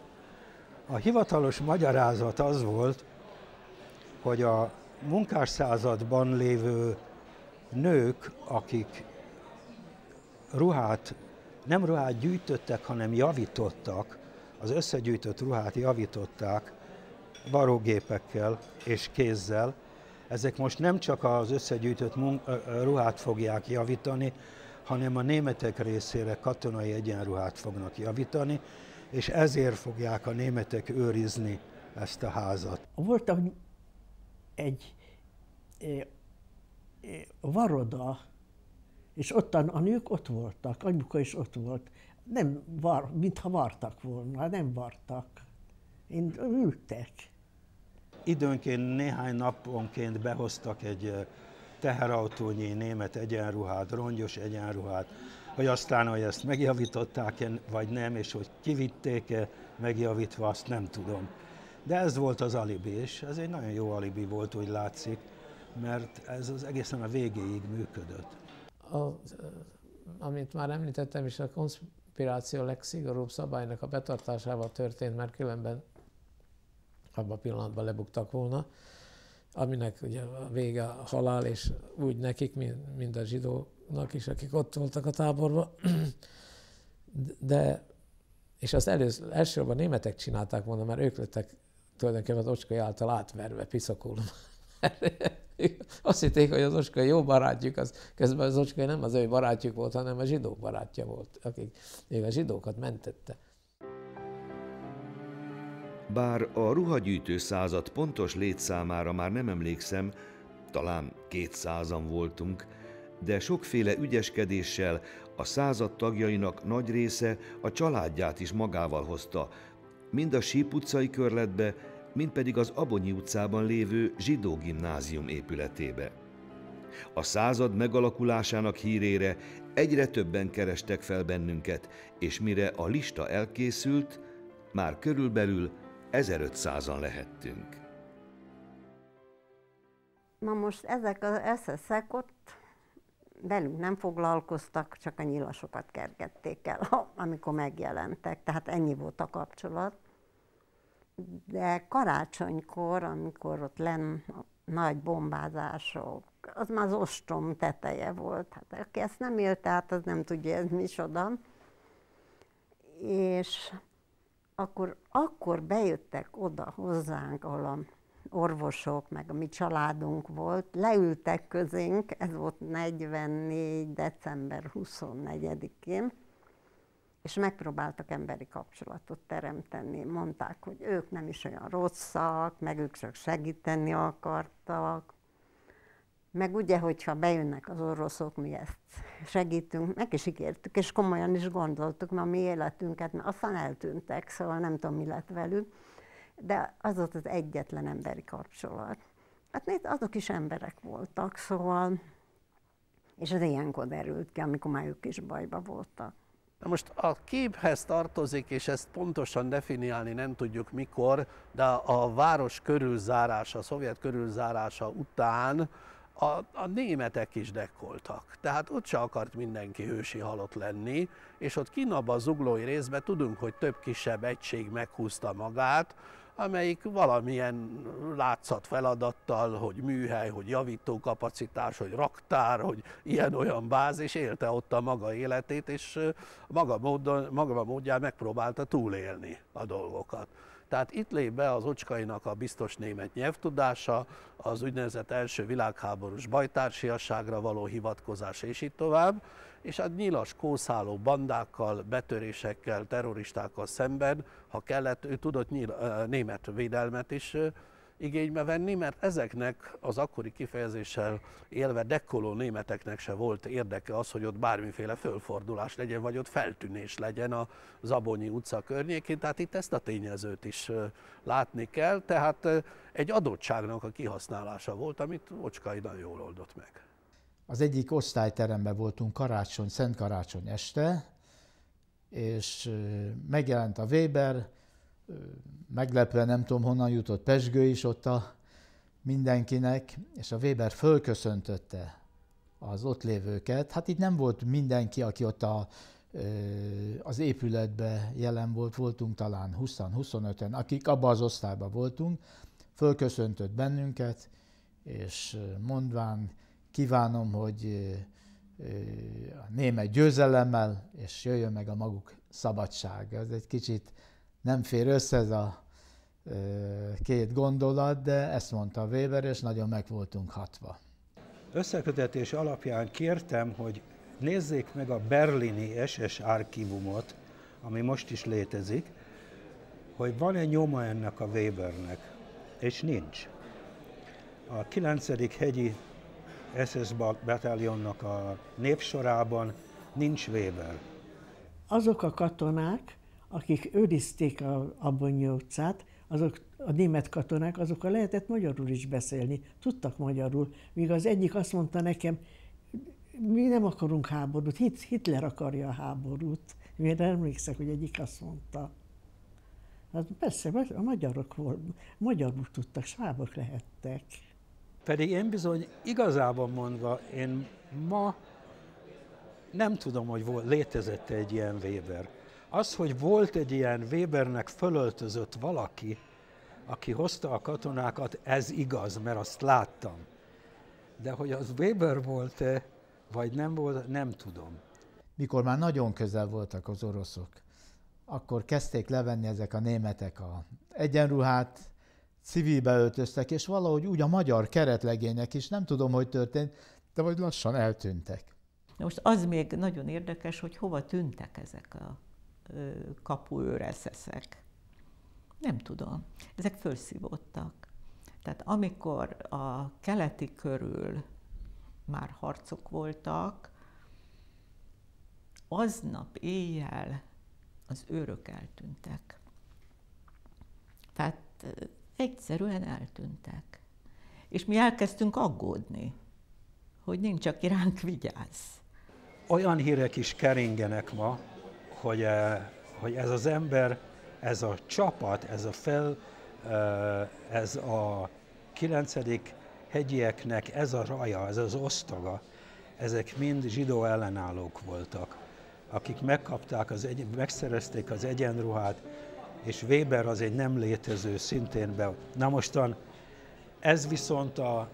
A hivatalos magyarázat az volt, hogy a munkásszázadban lévő nők, akik nem ruhát gyűjtöttek, hanem javítottak, az összegyűjtött ruhát javították varrógépekkel és kézzel. Ezek most nem csak az összegyűjtött ruhát fogják javítani, hanem a németek részére katonai egyenruhát fognak javítani, és ezért fogják a németek őrizni ezt a házat. Volt egy varoda, és ott a nők ott voltak, anyuka is ott volt. Nem mintha vartak volna, nem vartak. Ültek. Időnként néhány naponként behoztak egy teherautónyi német egyenruhát, rongyos egyenruhát, hogy aztán, hogy ezt megjavították-e, vagy nem, és hogy kivitték-e megjavítva, azt nem tudom. De ez volt az alibi, és ez egy nagyon jó alibi volt, úgy látszik, mert ez az egészen a végéig működött. Amit már említettem is, a konspiráció legszigorúbb szabálynak a betartásával történt, mert különben abban a pillanatban lebuktak volna, aminek ugye a vége a halál, és úgy nekik, mint a zsidóknak is, akik ott voltak a táborban. És azt elsősorban németek csinálták volna, mert ők lettek tulajdonképpen az Ocskai által átverve piszakul. Azt hitték, hogy az Ocskai jó barátjuk, közben az Ocskai nem az ő barátjuk volt, hanem a zsidók barátja volt, akik a zsidókat mentette. Bár a ruhagyűjtő század pontos létszámára már nem emlékszem, talán 200-an voltunk, de sokféle ügyeskedéssel a század tagjainak nagy része a családját is magával hozta, mind a Síp utcai körletbe, mind pedig az Abonyi utcában lévő zsidó gimnázium épületébe. A század megalakulásának hírére egyre többen kerestek fel bennünket, és mire a lista elkészült, már körülbelül 1500-an lehettünk. Na most ezek az SS-ek ott velünk nem foglalkoztak, csak a nyilasokat kergették el, amikor megjelentek, tehát ennyi volt a kapcsolat. De karácsonykor, amikor ott lenn nagy bombázások, az már az ostrom teteje volt. Hát aki ezt nem élte át, az nem tudja, ez micsoda. És akkor bejöttek oda hozzánk, ahol a orvosok, meg a mi családunk volt, leültek közénk, ez volt 44. december 24-én, és megpróbáltak emberi kapcsolatot teremteni. Mondták, hogy ők nem is olyan rosszak, meg ők csak segíteni akartak. Meg ugye, hogyha bejönnek az oroszok, mi ezt segítünk, meg is ígértük, és komolyan is gondoltuk, mert a mi életünket, mert aztán eltűntek, szóval nem tudom, mi lett velük. De az volt az egyetlen emberi kapcsolat. Hát azok is emberek voltak, szóval, és ez ilyenkor derült ki, amikor már ők is bajba voltak. Na most a képhez tartozik, és ezt pontosan definiálni nem tudjuk mikor, de a város körülzárása, a szovjet körülzárása után a németek is dekkoltak. Tehát ott se akart mindenki hősi halott lenni, és ott kinn abban a zuglói részben tudunk, hogy több kisebb egység meghúzta magát, amelyik valamilyen látszat feladattal, hogy műhely, hogy javítókapacitás, hogy raktár, hogy ilyen-olyan bázis, élte ott a maga életét, és maga módján megpróbálta túlélni a dolgokat. Tehát itt lép be az Ocskainak a biztos német nyelvtudása, az úgynevezett első világháborús bajtársiasságra való hivatkozás, és így tovább, és a nyilas kószáló bandákkal, betörésekkel, terroristákkal szemben, ha kellett, ő tudott német védelmet is igénybe venni, mert ezeknek az akkori kifejezéssel élve dekkoló németeknek se volt érdeke az, hogy ott bármiféle fölfordulás legyen, vagy ott feltűnés legyen a Zabonyi utca környékén, tehát itt ezt a tényezőt is látni kell, tehát egy adottságnak a kihasználása volt, amit Ocskai nagyon jól oldott meg. Az egyik osztályteremben voltunk Szent Karácsony este, és megjelent a Weber, meglepve nem tudom honnan jutott Pezsgő is ott mindenkinek, és a Weber fölköszöntötte az ott lévőket. Hát itt nem volt mindenki, aki ott az épületben jelen volt, voltunk talán 20-25-en, akik abban az osztályban voltunk, fölköszöntött bennünket, és mondván, kívánom, hogy a német győzelemmel, és jöjjön meg a maguk szabadság. Ez egy kicsit nem fér össze ez a két gondolat, de ezt mondta a Weber, és nagyon meg voltunk hatva. Összekötetés alapján kértem, hogy nézzék meg a berlini SS archívumot, ami most is létezik, hogy van-e nyoma ennek a Webernek, és nincs. A 9. hegyi SS batálionnak a népsorában nincs Weber. Azok a katonák, akik őrizték a Abonyi utcát, azok a német katonák, azokkal lehetett magyarul is beszélni, tudtak magyarul, míg az egyik azt mondta nekem, mi nem akarunk háborút, Hitler akarja a háborút. Én emlékszek, hogy egyik azt mondta. Hát persze, a magyarok magyarul tudtak, svábok lehettek. Pedig én bizony igazában mondva, én ma nem tudom, hogy létezett egy ilyen Weber. Az, hogy volt egy ilyen Webernek fölöltözött valaki, aki hozta a katonákat, ez igaz, mert azt láttam. De hogy az Weber volt-e, vagy nem volt, nem tudom. Mikor már nagyon közel voltak az oroszok, akkor kezdték levenni ezek a németek a egyenruhát, civilbe öltöztek, és valahogy úgy a magyar keretlegények is, nem tudom, hogy történt, de vagy lassan eltűntek. Most az még nagyon érdekes, hogy hova tűntek ezek a kapuőreszeszek. Nem tudom. Ezek felszívódtak. Tehát amikor a keleti körül már harcok voltak, aznap éjjel az őrök eltűntek. Tehát egyszerűen eltűntek. És mi elkezdtünk aggódni, hogy nincs, aki ránk vigyáz. Olyan hírek is keringenek ma, hogy ez az ember, ez a csapat, ez a 9. hegyieknek ez a raja, ez az osztaga, ezek mind zsidó ellenállók voltak, akik megszerezték az egyenruhát, és Weber az egy nem létező szintén be. Na mostan ez viszont a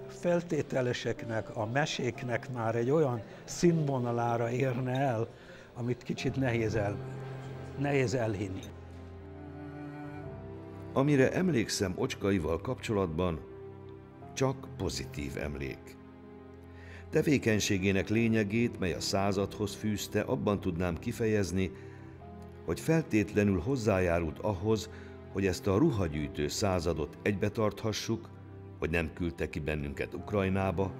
feltételeseknek, a meséknek már egy olyan színvonalára érne el, amit kicsit nehéz elhinni. Amire emlékszem Ocskaival kapcsolatban, csak pozitív emlék. Tevékenységének lényegét, mely a századhoz fűzte, abban tudnám kifejezni, hogy feltétlenül hozzájárult ahhoz, hogy ezt a ruhagyűjtő századot egybetarthassuk, hogy nem küldte ki bennünket Ukrajnába,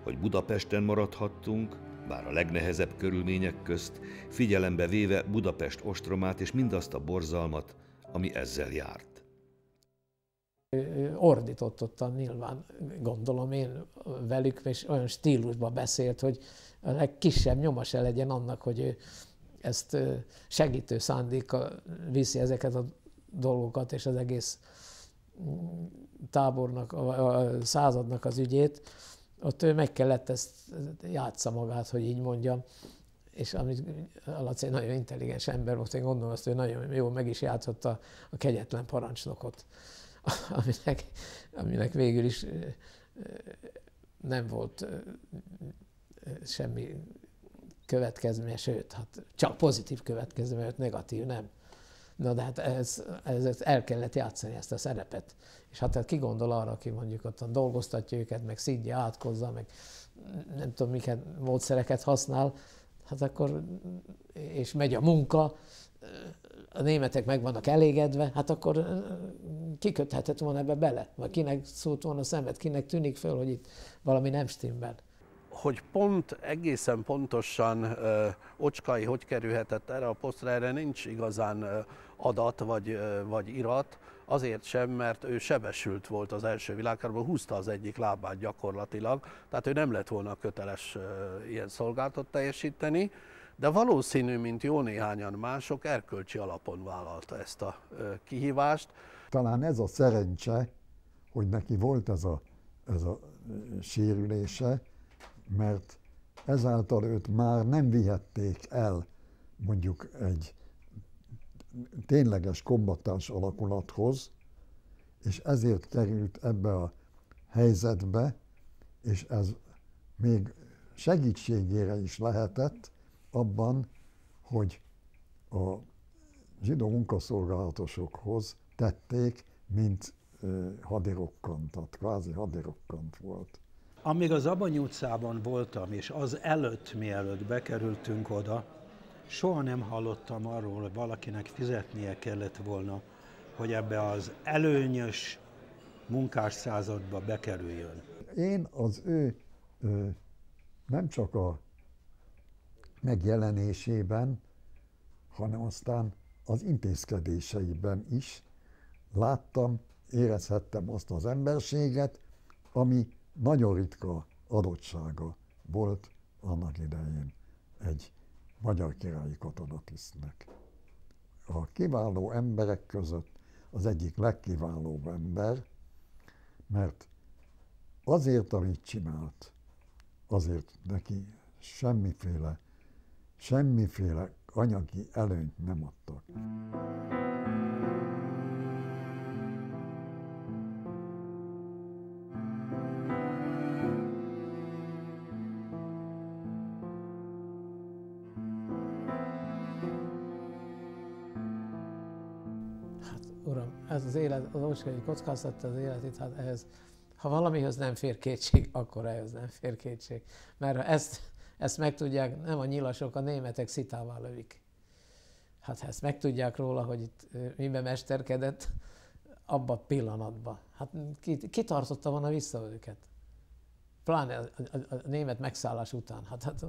hogy Budapesten maradhattunk, bár a legnehezebb körülmények közt, figyelembe véve Budapest ostromát és mindazt a borzalmat, ami ezzel járt. Ordított ottan nyilván, gondolom én velük, és olyan stílusban beszélt, hogy a legkisebb nyoma se legyen annak, hogy ő ezt segítő szándékkal viszi ezeket a dolgokat, és az egész tábornak, a századnak az ügyét. Ott ő meg kellett ezt játsza magát, hogy így mondjam. És amit Laci nagyon intelligens ember volt, én gondolom azt, hogy nagyon jól meg is játszotta a kegyetlen parancsnokot, aminek végül is nem volt semmi következménye, sőt, hát csak pozitív következménye, mert negatív nem. Na de hát ez el kellett játszani ezt a szerepet. És hát ki gondol arra, aki mondjuk ott dolgoztatja őket, meg szidja, átkozza, meg nem tudom, miket módszereket használ, hát akkor, és megy a munka, a németek meg vannak elégedve, hát akkor kiköthetett volna ebbe bele? Vagy kinek szólt volna a szemet, kinek tűnik föl, hogy itt valami nem stimmel? Hogy pont egészen pontosan Ocskay hogy kerülhetett erre a posztra, erre nincs igazán adat vagy irat, azért sem, mert ő sebesült volt az első világháborúban, húzta az egyik lábát gyakorlatilag, tehát ő nem lett volna köteles ilyen szolgálatot teljesíteni, de valószínű, mint jó néhányan mások, erkölcsi alapon vállalta ezt a kihívást. Talán ez a szerencse, hogy neki volt ez a sérülése, mert ezáltal őt már nem vihették el mondjuk egy tényleges kombattáns alakulathoz, és ezért került ebbe a helyzetbe, és ez még segítségére is lehetett abban, hogy a zsidó munkaszolgálatosokhoz tették, mint hadirokkantat, kvázi hadirokkant volt. Amíg az Abonyi utcában voltam, és az előtt, mielőtt bekerültünk oda, soha nem hallottam arról, hogy valakinek fizetnie kellett volna, hogy ebbe az előnyös munkásszázadba bekerüljön. Én az ő nem csak a megjelenésében, hanem aztán az intézkedéseiben is láttam, érezhettem azt az emberséget, ami nagyon ritka adottsága volt annak idején egy magyar királyi katonatisztnek. A kiváló emberek között az egyik legkiválóbb ember, mert azért, amit csinált, azért neki semmiféle anyagi előnyt nem adtak. Ez az élet, az Ocskay kockáztatta az életét, hát ehhez, ha valamihoz nem fér kétség, akkor ehhez nem fér kétség. Mert ha ezt megtudják, nem a nyilasok, a németek szitává lövik. Hát ha ezt megtudják róla, hogy itt miben mesterkedett, abban a pillanatban. Hát ki tartotta volna vissza őket? Pláne a német megszállás után. Hát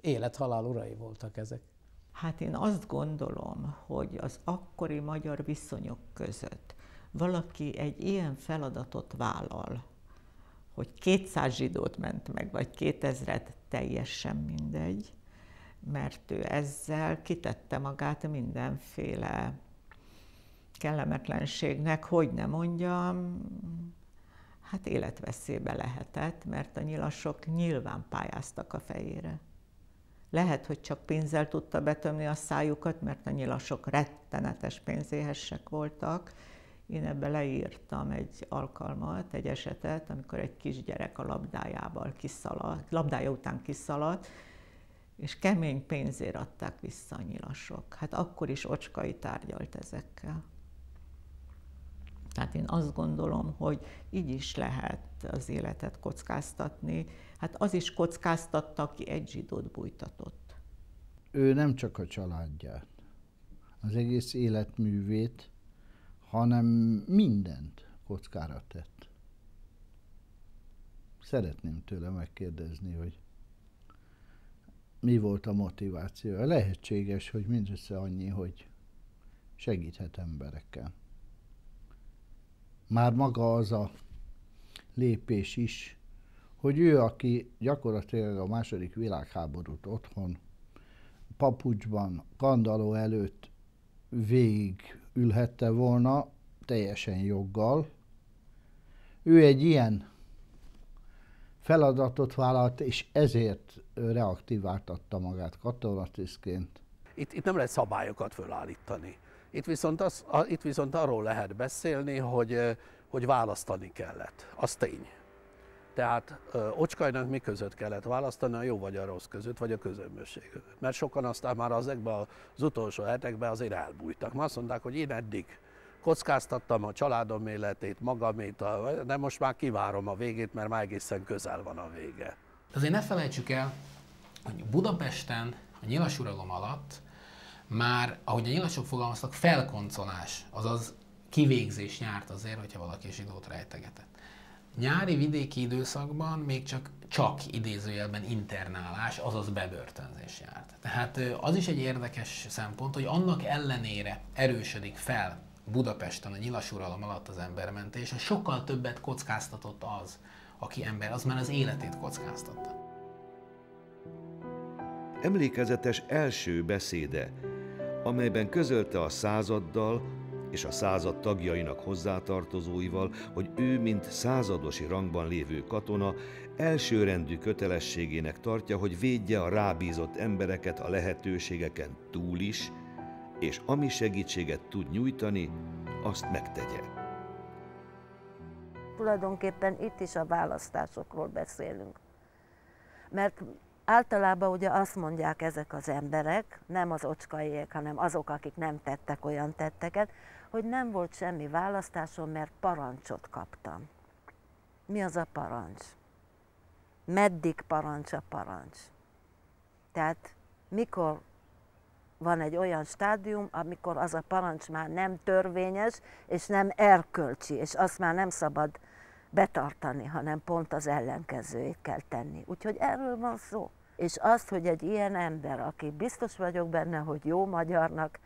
élet-halál urai voltak ezek. Hát én azt gondolom, hogy az akkori magyar viszonyok között valaki egy ilyen feladatot vállal, hogy 200 zsidót ment meg, vagy 2000-et, teljesen mindegy, mert ő ezzel kitette magát mindenféle kellemetlenségnek, hogy ne mondjam, hát életveszélybe lehetett, mert a nyilasok nyilván pályáztak a fejére. Lehet, hogy csak pénzzel tudta betömni a szájukat, mert a nyilasok rettenetes pénzéhesek voltak. Én ebbe leírtam egy alkalmat, egy esetet, amikor egy kisgyerek a labdája után kiszaladt, és kemény pénzért adták vissza a nyilasok. Hát akkor is Ocskay tárgyalt ezekkel. Tehát én azt gondolom, hogy így is lehet az életet kockáztatni. Hát az is kockáztatta, aki egy zsidót bújtatott. Ő nem csak a családját, az egész életművét, hanem mindent kockára tett. Szeretném tőle megkérdezni, hogy mi volt a motiváció. Lehetséges, hogy mindössze annyi, hogy segíthet emberekkel. már maga az a lépés is, hogy ő, aki gyakorlatilag a II. Világháborút otthon, papucsban, kandalló előtt végig ülhette volna, teljesen joggal, ő egy ilyen feladatot vállalt, és ezért reaktiváltatta magát katonatisztként. Itt nem lehet szabályokat fölállítani. Itt viszont arról lehet beszélni, hogy választani kellett. Az tény. Tehát Ocskainak mi között kellett választani, a jó vagy a rossz között, vagy a közömbösség között. Mert sokan aztán már ezekben az utolsó hetekben azért elbújtak. Már azt mondták, hogy én eddig kockáztattam a családom életét, magamét, de most már kivárom a végét, mert már egészen közel van a vége. Azért ne felejtsük el, hogy Budapesten a nyilasuralom alatt már, ahogy a nyilasok fogalmaztak, felkoncolás, azaz kivégzés járt azért, hogyha valaki zsidót rejtegetett. Nyári vidéki időszakban még csak idézőjelben internálás, azaz bebörtönzés járt. Tehát az is egy érdekes szempont, hogy annak ellenére erősödik fel Budapesten a nyilasuralom alatt az embermentés, hogy sokkal többet kockáztatott az, aki ember, az már az életét kockáztatta. Emlékezetes első beszéde, amelyben közölte a századdal és a század tagjainak hozzátartozóival, hogy ő, mint századosi rangban lévő katona, elsőrendű kötelességének tartja, hogy védje a rábízott embereket a lehetőségeken túl is, és ami segítséget tud nyújtani, azt megtegye. Tulajdonképpen itt is a választásokról beszélünk. Mert általában ugye azt mondják ezek az emberek, nem az ocskaiek, hanem azok, akik nem tettek olyan tetteket, hogy nem volt semmi választásom, mert parancsot kaptam. Mi az a parancs? Meddig parancs a parancs? Tehát mikor van egy olyan stádium, amikor az a parancs már nem törvényes, és nem erkölcsi, és azt már nem szabad betartani, hanem pont az ellenkezőjét kell tenni. Úgyhogy erről van szó. És azt, hogy egy ilyen ember, aki biztos vagyok benne, hogy jó magyarnak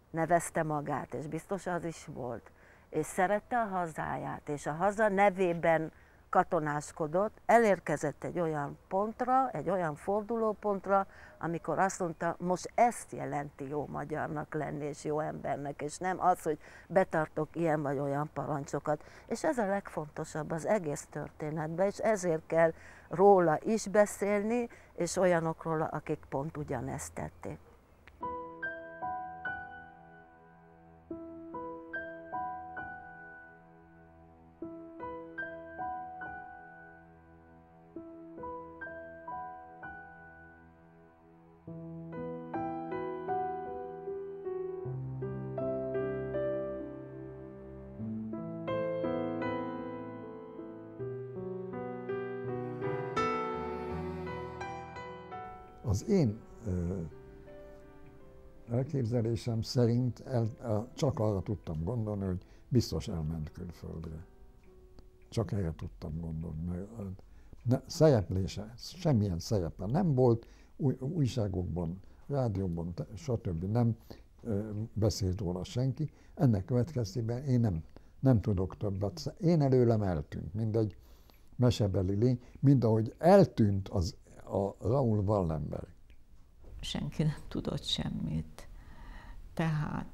nevezte magát, és biztos az is volt, és szerette a hazáját, és a haza nevében katonáskodott, elérkezett egy olyan pontra, egy olyan fordulópontra, amikor azt mondta, most ezt jelenti jó magyarnak lenni, és jó embernek, és nem az, hogy betartok ilyen vagy olyan parancsokat. És ez a legfontosabb az egész történetben, és ezért kell róla is beszélni, és olyanokról, akik pont ugyanezt tették. Az én elképzelésem szerint csak arra tudtam gondolni, hogy biztos elment külföldre. Csak erre tudtam gondolni. Szereplése, semmilyen szerepe nem volt, újságokban, rádióban, stb. Nem beszélt róla senki. Ennek következtében én nem tudok többet. Én előlem eltűnt, mint egy mesebeli lény, mint ahogy eltűnt a Raoul Wallenberg. Senki nem tudott semmit. Tehát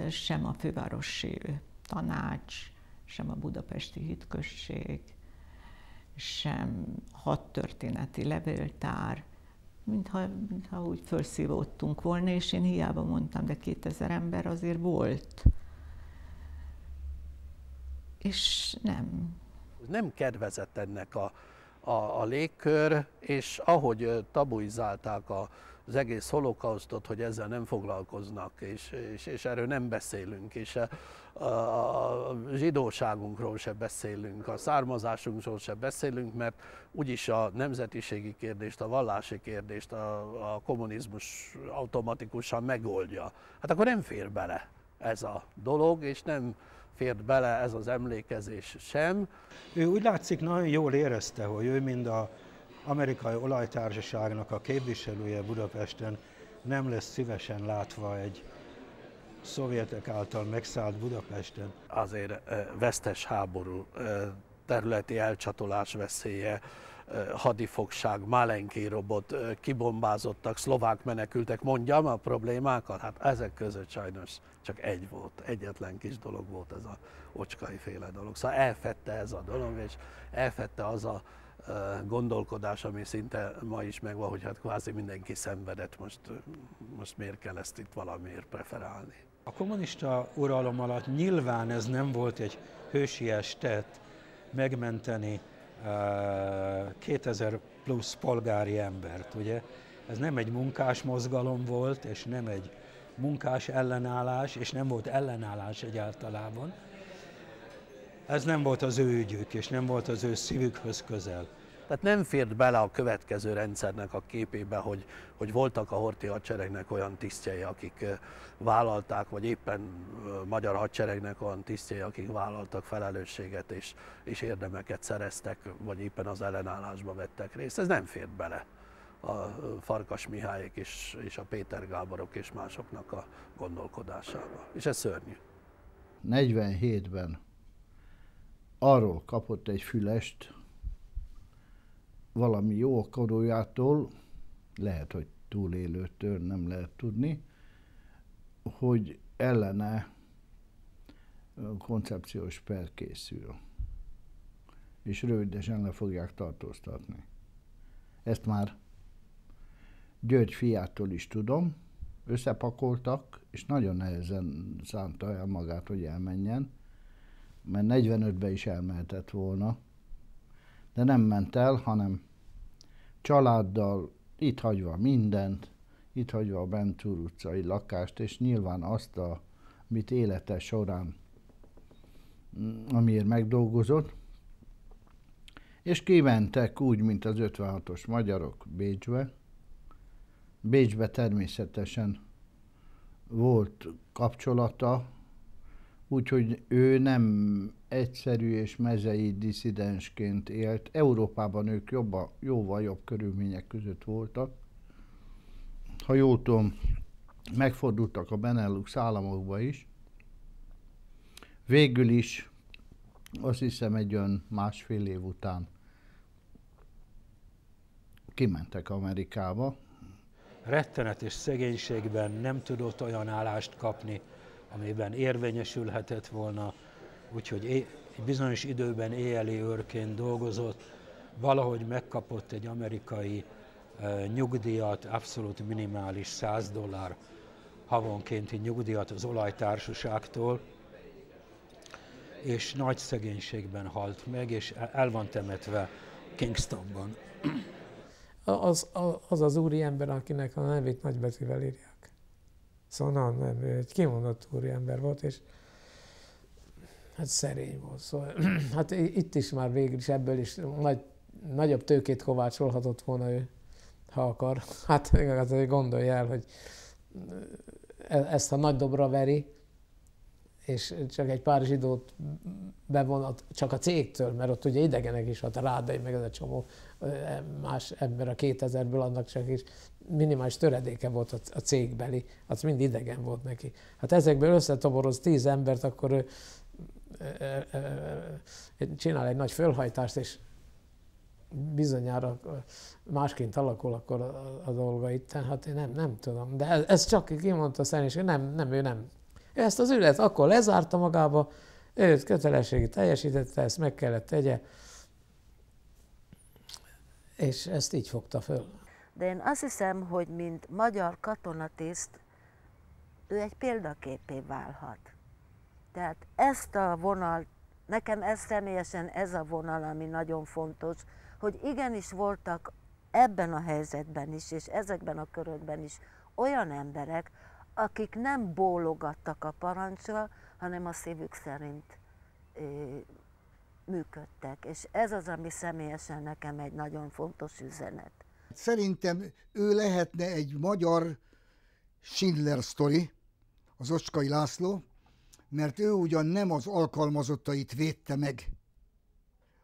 sem a fővárosi tanács, sem a budapesti hitközség, sem hadtörténeti levéltár, mintha úgy felszívódtunk volna, és én hiába mondtam, de 2000 ember azért volt. És nem. Nem kedvezett ennek a légkör, és ahogy tabuizálták az egész holokausztot, hogy ezzel nem foglalkoznak, és erről nem beszélünk, és a zsidóságunkról se beszélünk, a származásunkról se beszélünk, mert úgyis a nemzetiségi kérdést, a vallási kérdést a kommunizmus automatikusan megoldja. Hát akkor nem fér bele ez a dolog, és nem fért bele ez az emlékezés sem. Ő úgy látszik nagyon jól érezte, hogy ő mind az Amerikai Olajtársaságnak a képviselője Budapesten nem lesz szívesen látva egy szovjetek által megszállt Budapesten. Azért vesztes háború, területi elcsatolás veszélye, hadifogság, Malenki robot, kibombázottak, szlovák menekültek, mondjam a problémákat? Hát ezek között sajnos csak egy volt, egyetlen kis dolog volt ez a Ocskai féle dolog. Szóval elfedte ez a dolog, és elfedte az a gondolkodás, ami szinte ma is megvan, hogy hát kvázi mindenki szenvedett, most miért kell ezt itt valamiért preferálni. A kommunista uralom alatt nyilván ez nem volt egy hősies tett megmenteni 2000 plusz polgári embert, ugye? Ez nem egy munkás mozgalom volt, és nem egy munkás ellenállás, és nem volt ellenállás egyáltalában. Ez nem volt az ő ügyük, és nem volt az ő szívükhöz közel. Tehát nem fért bele a következő rendszernek a képébe, hogy voltak a horthy hadseregnek olyan tisztjei, akik vállalták, vagy éppen magyar hadseregnek olyan tisztjei, akik vállaltak felelősséget és érdemeket szereztek, vagy éppen az ellenállásba vettek részt. Ez nem fért bele a Farkas Mihályék és a Péter Gáborok és másoknak a gondolkodásába. És ez szörnyű. 47-ben arról kapott egy fülest valami jóakarójától, lehet, hogy túlélőtől, nem lehet tudni, hogy ellene koncepciós per készül, és rövidesen le fogják tartóztatni. Ezt már György fiától is tudom, összepakoltak, és nagyon nehezen szánta el magát, hogy elmenjen, mert 45-ben is elmehetett volna, de nem ment el, hanem családdal, itt hagyva mindent, itt hagyva a Bentúr utcai lakást, és nyilván azt, amit élete során, amiért megdolgozott, és kimentek úgy, mint az 56-os magyarok Bécsbe. Bécsbe természetesen volt kapcsolata, úgyhogy ő nem egyszerű és mezei disszidensként élt. Európában ők jóval jobb körülmények között voltak. Ha jól tudom, megfordultak a Benelux államokba is. Végül is, azt hiszem, egy olyan másfél év után kimentek Amerikába. Rettenetes szegénységben nem tudott olyan állást kapni, amiben érvényesülhetett volna, úgyhogy egy bizonyos időben éjjeli őrként dolgozott, valahogy megkapott egy amerikai nyugdíjat, abszolút minimális $100 havonkénti nyugdíjat az olajtársaságtól, és nagy szegénységben halt meg, és el van temetve Kingstonban. Az úriember, akinek a nevét nagybetűvel írják. Szóval nem, ő egy kimondott úriember volt, és hát szerény volt. Szóval, hát itt is már végül is ebből is nagyobb tőkét kovácsolhatott volna ő, ha akar. Hát gondolj el, hogy ezt a nagy dobra veri, és csak egy pár zsidót bevonat, csak a cégtől, mert ott ugye idegenek is, hát a Rádai, meg ez a csomó más ember a 2000-ből, annak csak is minimális töredéke volt a cégbeli, az mind idegen volt neki. Hát ezekből összetoboroz 10 embert, akkor ő csinál egy nagy fölhajtást, és bizonyára másként alakul akkor a dolga itt. Hát én nem tudom, de ez csak kimondta szerint, ő nem. Ezt az ügyet akkor lezárta magába, őt kötelességi teljesítette, ezt meg kellett tegye, és ezt így fogta föl. De én azt hiszem, hogy mint magyar katonatiszt, ő egy példaképé válhat. Tehát ezt a vonal, nekem ez személyesen ez a vonal, ami nagyon fontos, hogy igenis voltak ebben a helyzetben is, és ezekben a körökben is olyan emberek, akik nem bólogattak a parancsra, hanem a szívük szerint működtek. És ez az, ami személyesen nekem egy nagyon fontos üzenet. Szerintem ő lehetne egy magyar Schindler sztori, az Ocskai László, mert ő ugyan nem az alkalmazottait védte meg,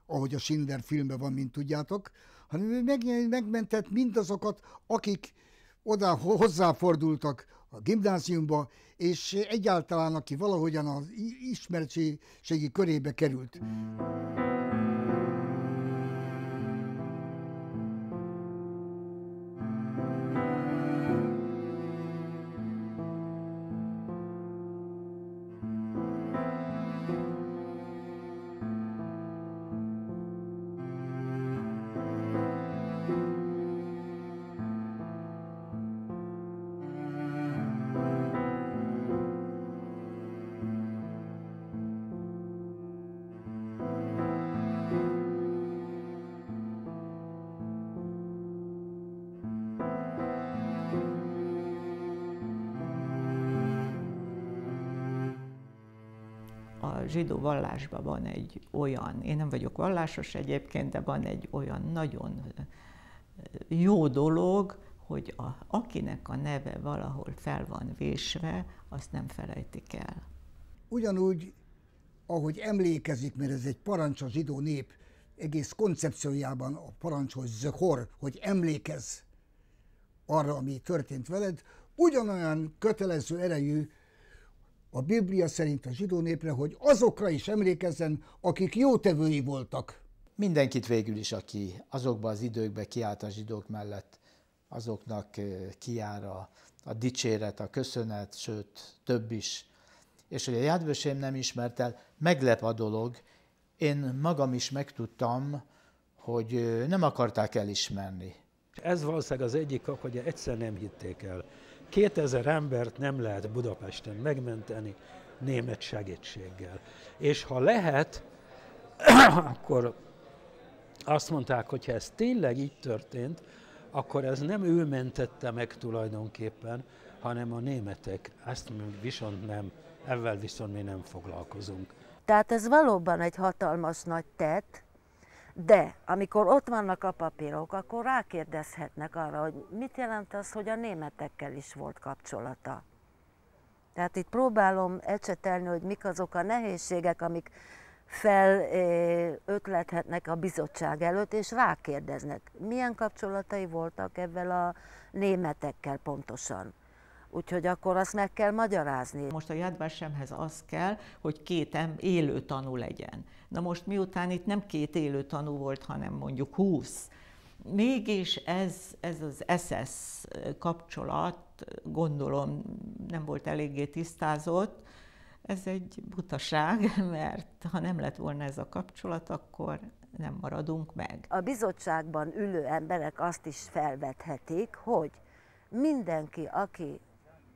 ahogy a Schindler filmben van, mint tudjátok, hanem ő megmentett mindazokat, akik oda hozzáfordultak a gimnáziumba, és egyáltalán aki valahogyan az ismertségi körébe került. A zsidó vallásban van egy olyan, én nem vagyok vallásos egyébként, de van egy olyan nagyon jó dolog, hogy akinek a neve valahol fel van vésve, azt nem felejtik el. Ugyanúgy, ahogy emlékezik, mert ez egy parancs a zsidó nép egész koncepciójában, a parancshoz zöhor, hogy emlékezz arra, ami történt veled, ugyanolyan kötelező erejű a Biblia szerint a zsidó népre, hogy azokra is emlékezzen, akik jótevői voltak. Mindenkit végül is, aki azokban az időkben kiállt a zsidók mellett, azoknak kijár a dicséret, a köszönet, sőt, több is. És hogy a Yad Vashem nem ismert el, meglep a dolog. Én magam is megtudtam, hogy nem akarták elismerni. Ez valószínűleg az egyik ok, hogy egyszer nem hitték el. 2000 embert nem lehet Budapesten megmenteni német segítséggel. És ha lehet, akkor azt mondták, hogy ha ez tényleg így történt, akkor ez nem ő mentette meg tulajdonképpen, hanem a németek. Ezt viszont nem, ezzel viszont mi nem foglalkozunk. Tehát ez valóban egy hatalmas nagy tett, de amikor ott vannak a papírok, akkor rákérdezhetnek arra, hogy mit jelent az, hogy a németekkel is volt kapcsolata. Tehát itt próbálom ecsetelni, hogy mik azok a nehézségek, amik felötlethetnek a bizottság előtt, és rákérdeznek, milyen kapcsolatai voltak ezzel a németekkel pontosan. Úgyhogy akkor azt meg kell magyarázni. Most a Yad Vashemhez az kell, hogy 2 élő tanú legyen. Na most miután itt nem 2 élő tanú volt, hanem mondjuk 20, mégis ez az SS kapcsolat, gondolom, nem volt eléggé tisztázott. Ez egy butaság, mert ha nem lett volna ez a kapcsolat, akkor nem maradunk meg. A bizottságban ülő emberek azt is felvethetik, hogy mindenki, aki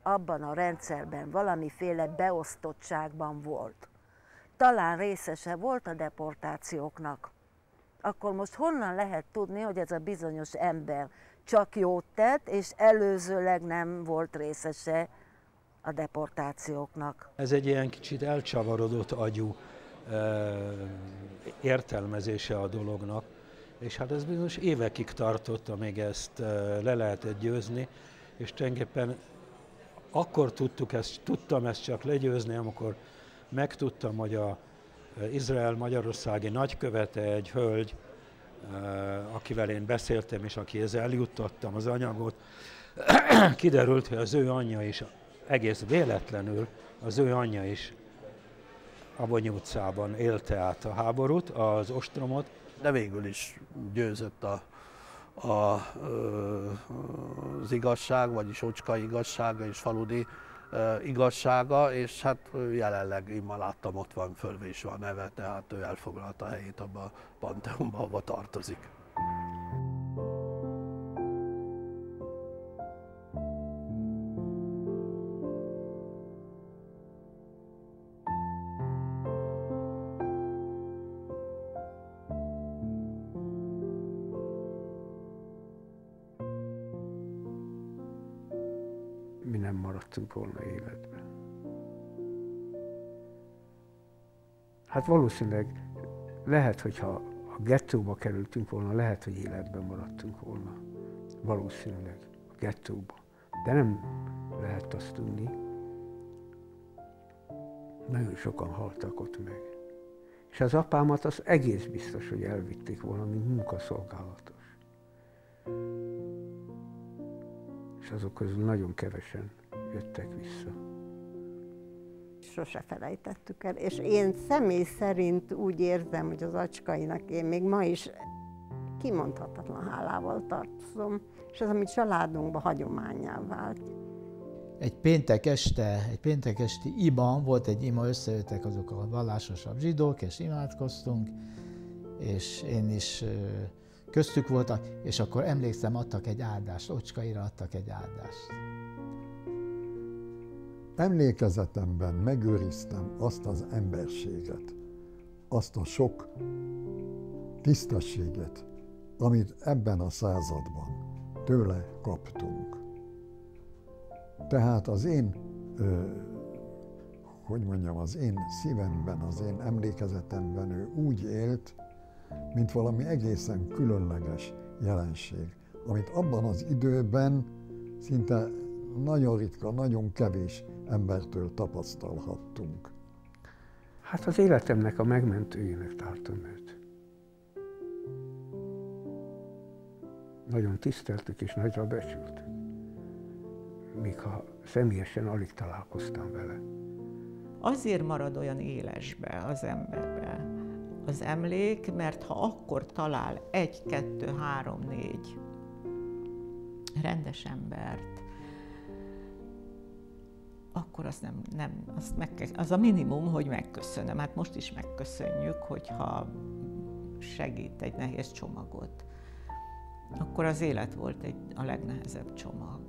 abban a rendszerben valamiféle beosztottságban volt, talán részese volt a deportációknak, akkor most honnan lehet tudni, hogy ez a bizonyos ember csak jót tett, és előzőleg nem volt részese a deportációknak? Ez egy ilyen kicsit elcsavarodott agyú értelmezése a dolognak, és hát ez bizonyos évekig tartott, amíg ezt le lehetett győzni, és tulajdonképpen akkor tudtam ezt csak legyőzni, amikor megtudtam, hogy az Izrael magyarországi nagykövete, egy hölgy, akivel én beszéltem, és akihez eljuttattam az anyagot, kiderült, hogy az ő anyja is, egész véletlenül, az ő anyja is Abonyi utcában élte át a háborút, az ostromot. De végül is győzött az igazság, vagyis Ocska igazsága és Faludi igazsága, és hát jelenleg én már láttam, ott van fölvésve a neve, tehát ő elfoglalta a helyét abba a panteonba, ahova tartozik. Mi nem maradtunk volna életben. Hát valószínűleg lehet, hogyha a gettóba kerültünk volna, lehet, hogy életben maradtunk volna. Valószínűleg a gettóba. De nem lehet azt tudni. Nagyon sokan haltak ott meg. És az apámat az egész biztos, hogy elvitték volna, mint munkaszolgálatos. És azok közül nagyon kevesen jöttek vissza. Sose felejtettük el, és én személy szerint úgy érzem, hogy az Acskainak én még ma is kimondhatatlan hálával tartozom, és ez a mi családunkban hagyománnyá vált. Egy péntek esti ima, volt egy ima, összejöttek azok a vallásosabb zsidók, és imádkoztunk, és én is köztük voltak, és akkor emlékszem, adtak egy áldást, Ocskaira adtak egy áldást. Emlékezetemben megőriztem azt az emberséget, azt a sok tisztességet, amit ebben a században tőle kaptunk. Tehát az én, az én szívemben, az én emlékezetemben ő úgy élt, mint valami egészen különleges jelenség, amit abban az időben szinte nagyon ritka, nagyon kevés embertől tapasztalhattunk. Hát az életemnek a megmentőjének tartom őt. Nagyon tiszteltük és nagyra becsültük, míg ha személyesen alig találkoztam vele. Azért marad olyan élesbe az emberbe az emlék, mert ha akkor talál 1, 2, 3, 4 rendes embert, akkor az az a minimum, hogy megköszönöm. Hát most is megköszönjük, hogyha segít egy nehéz csomagot. Akkor az élet volt a legnehezebb csomag.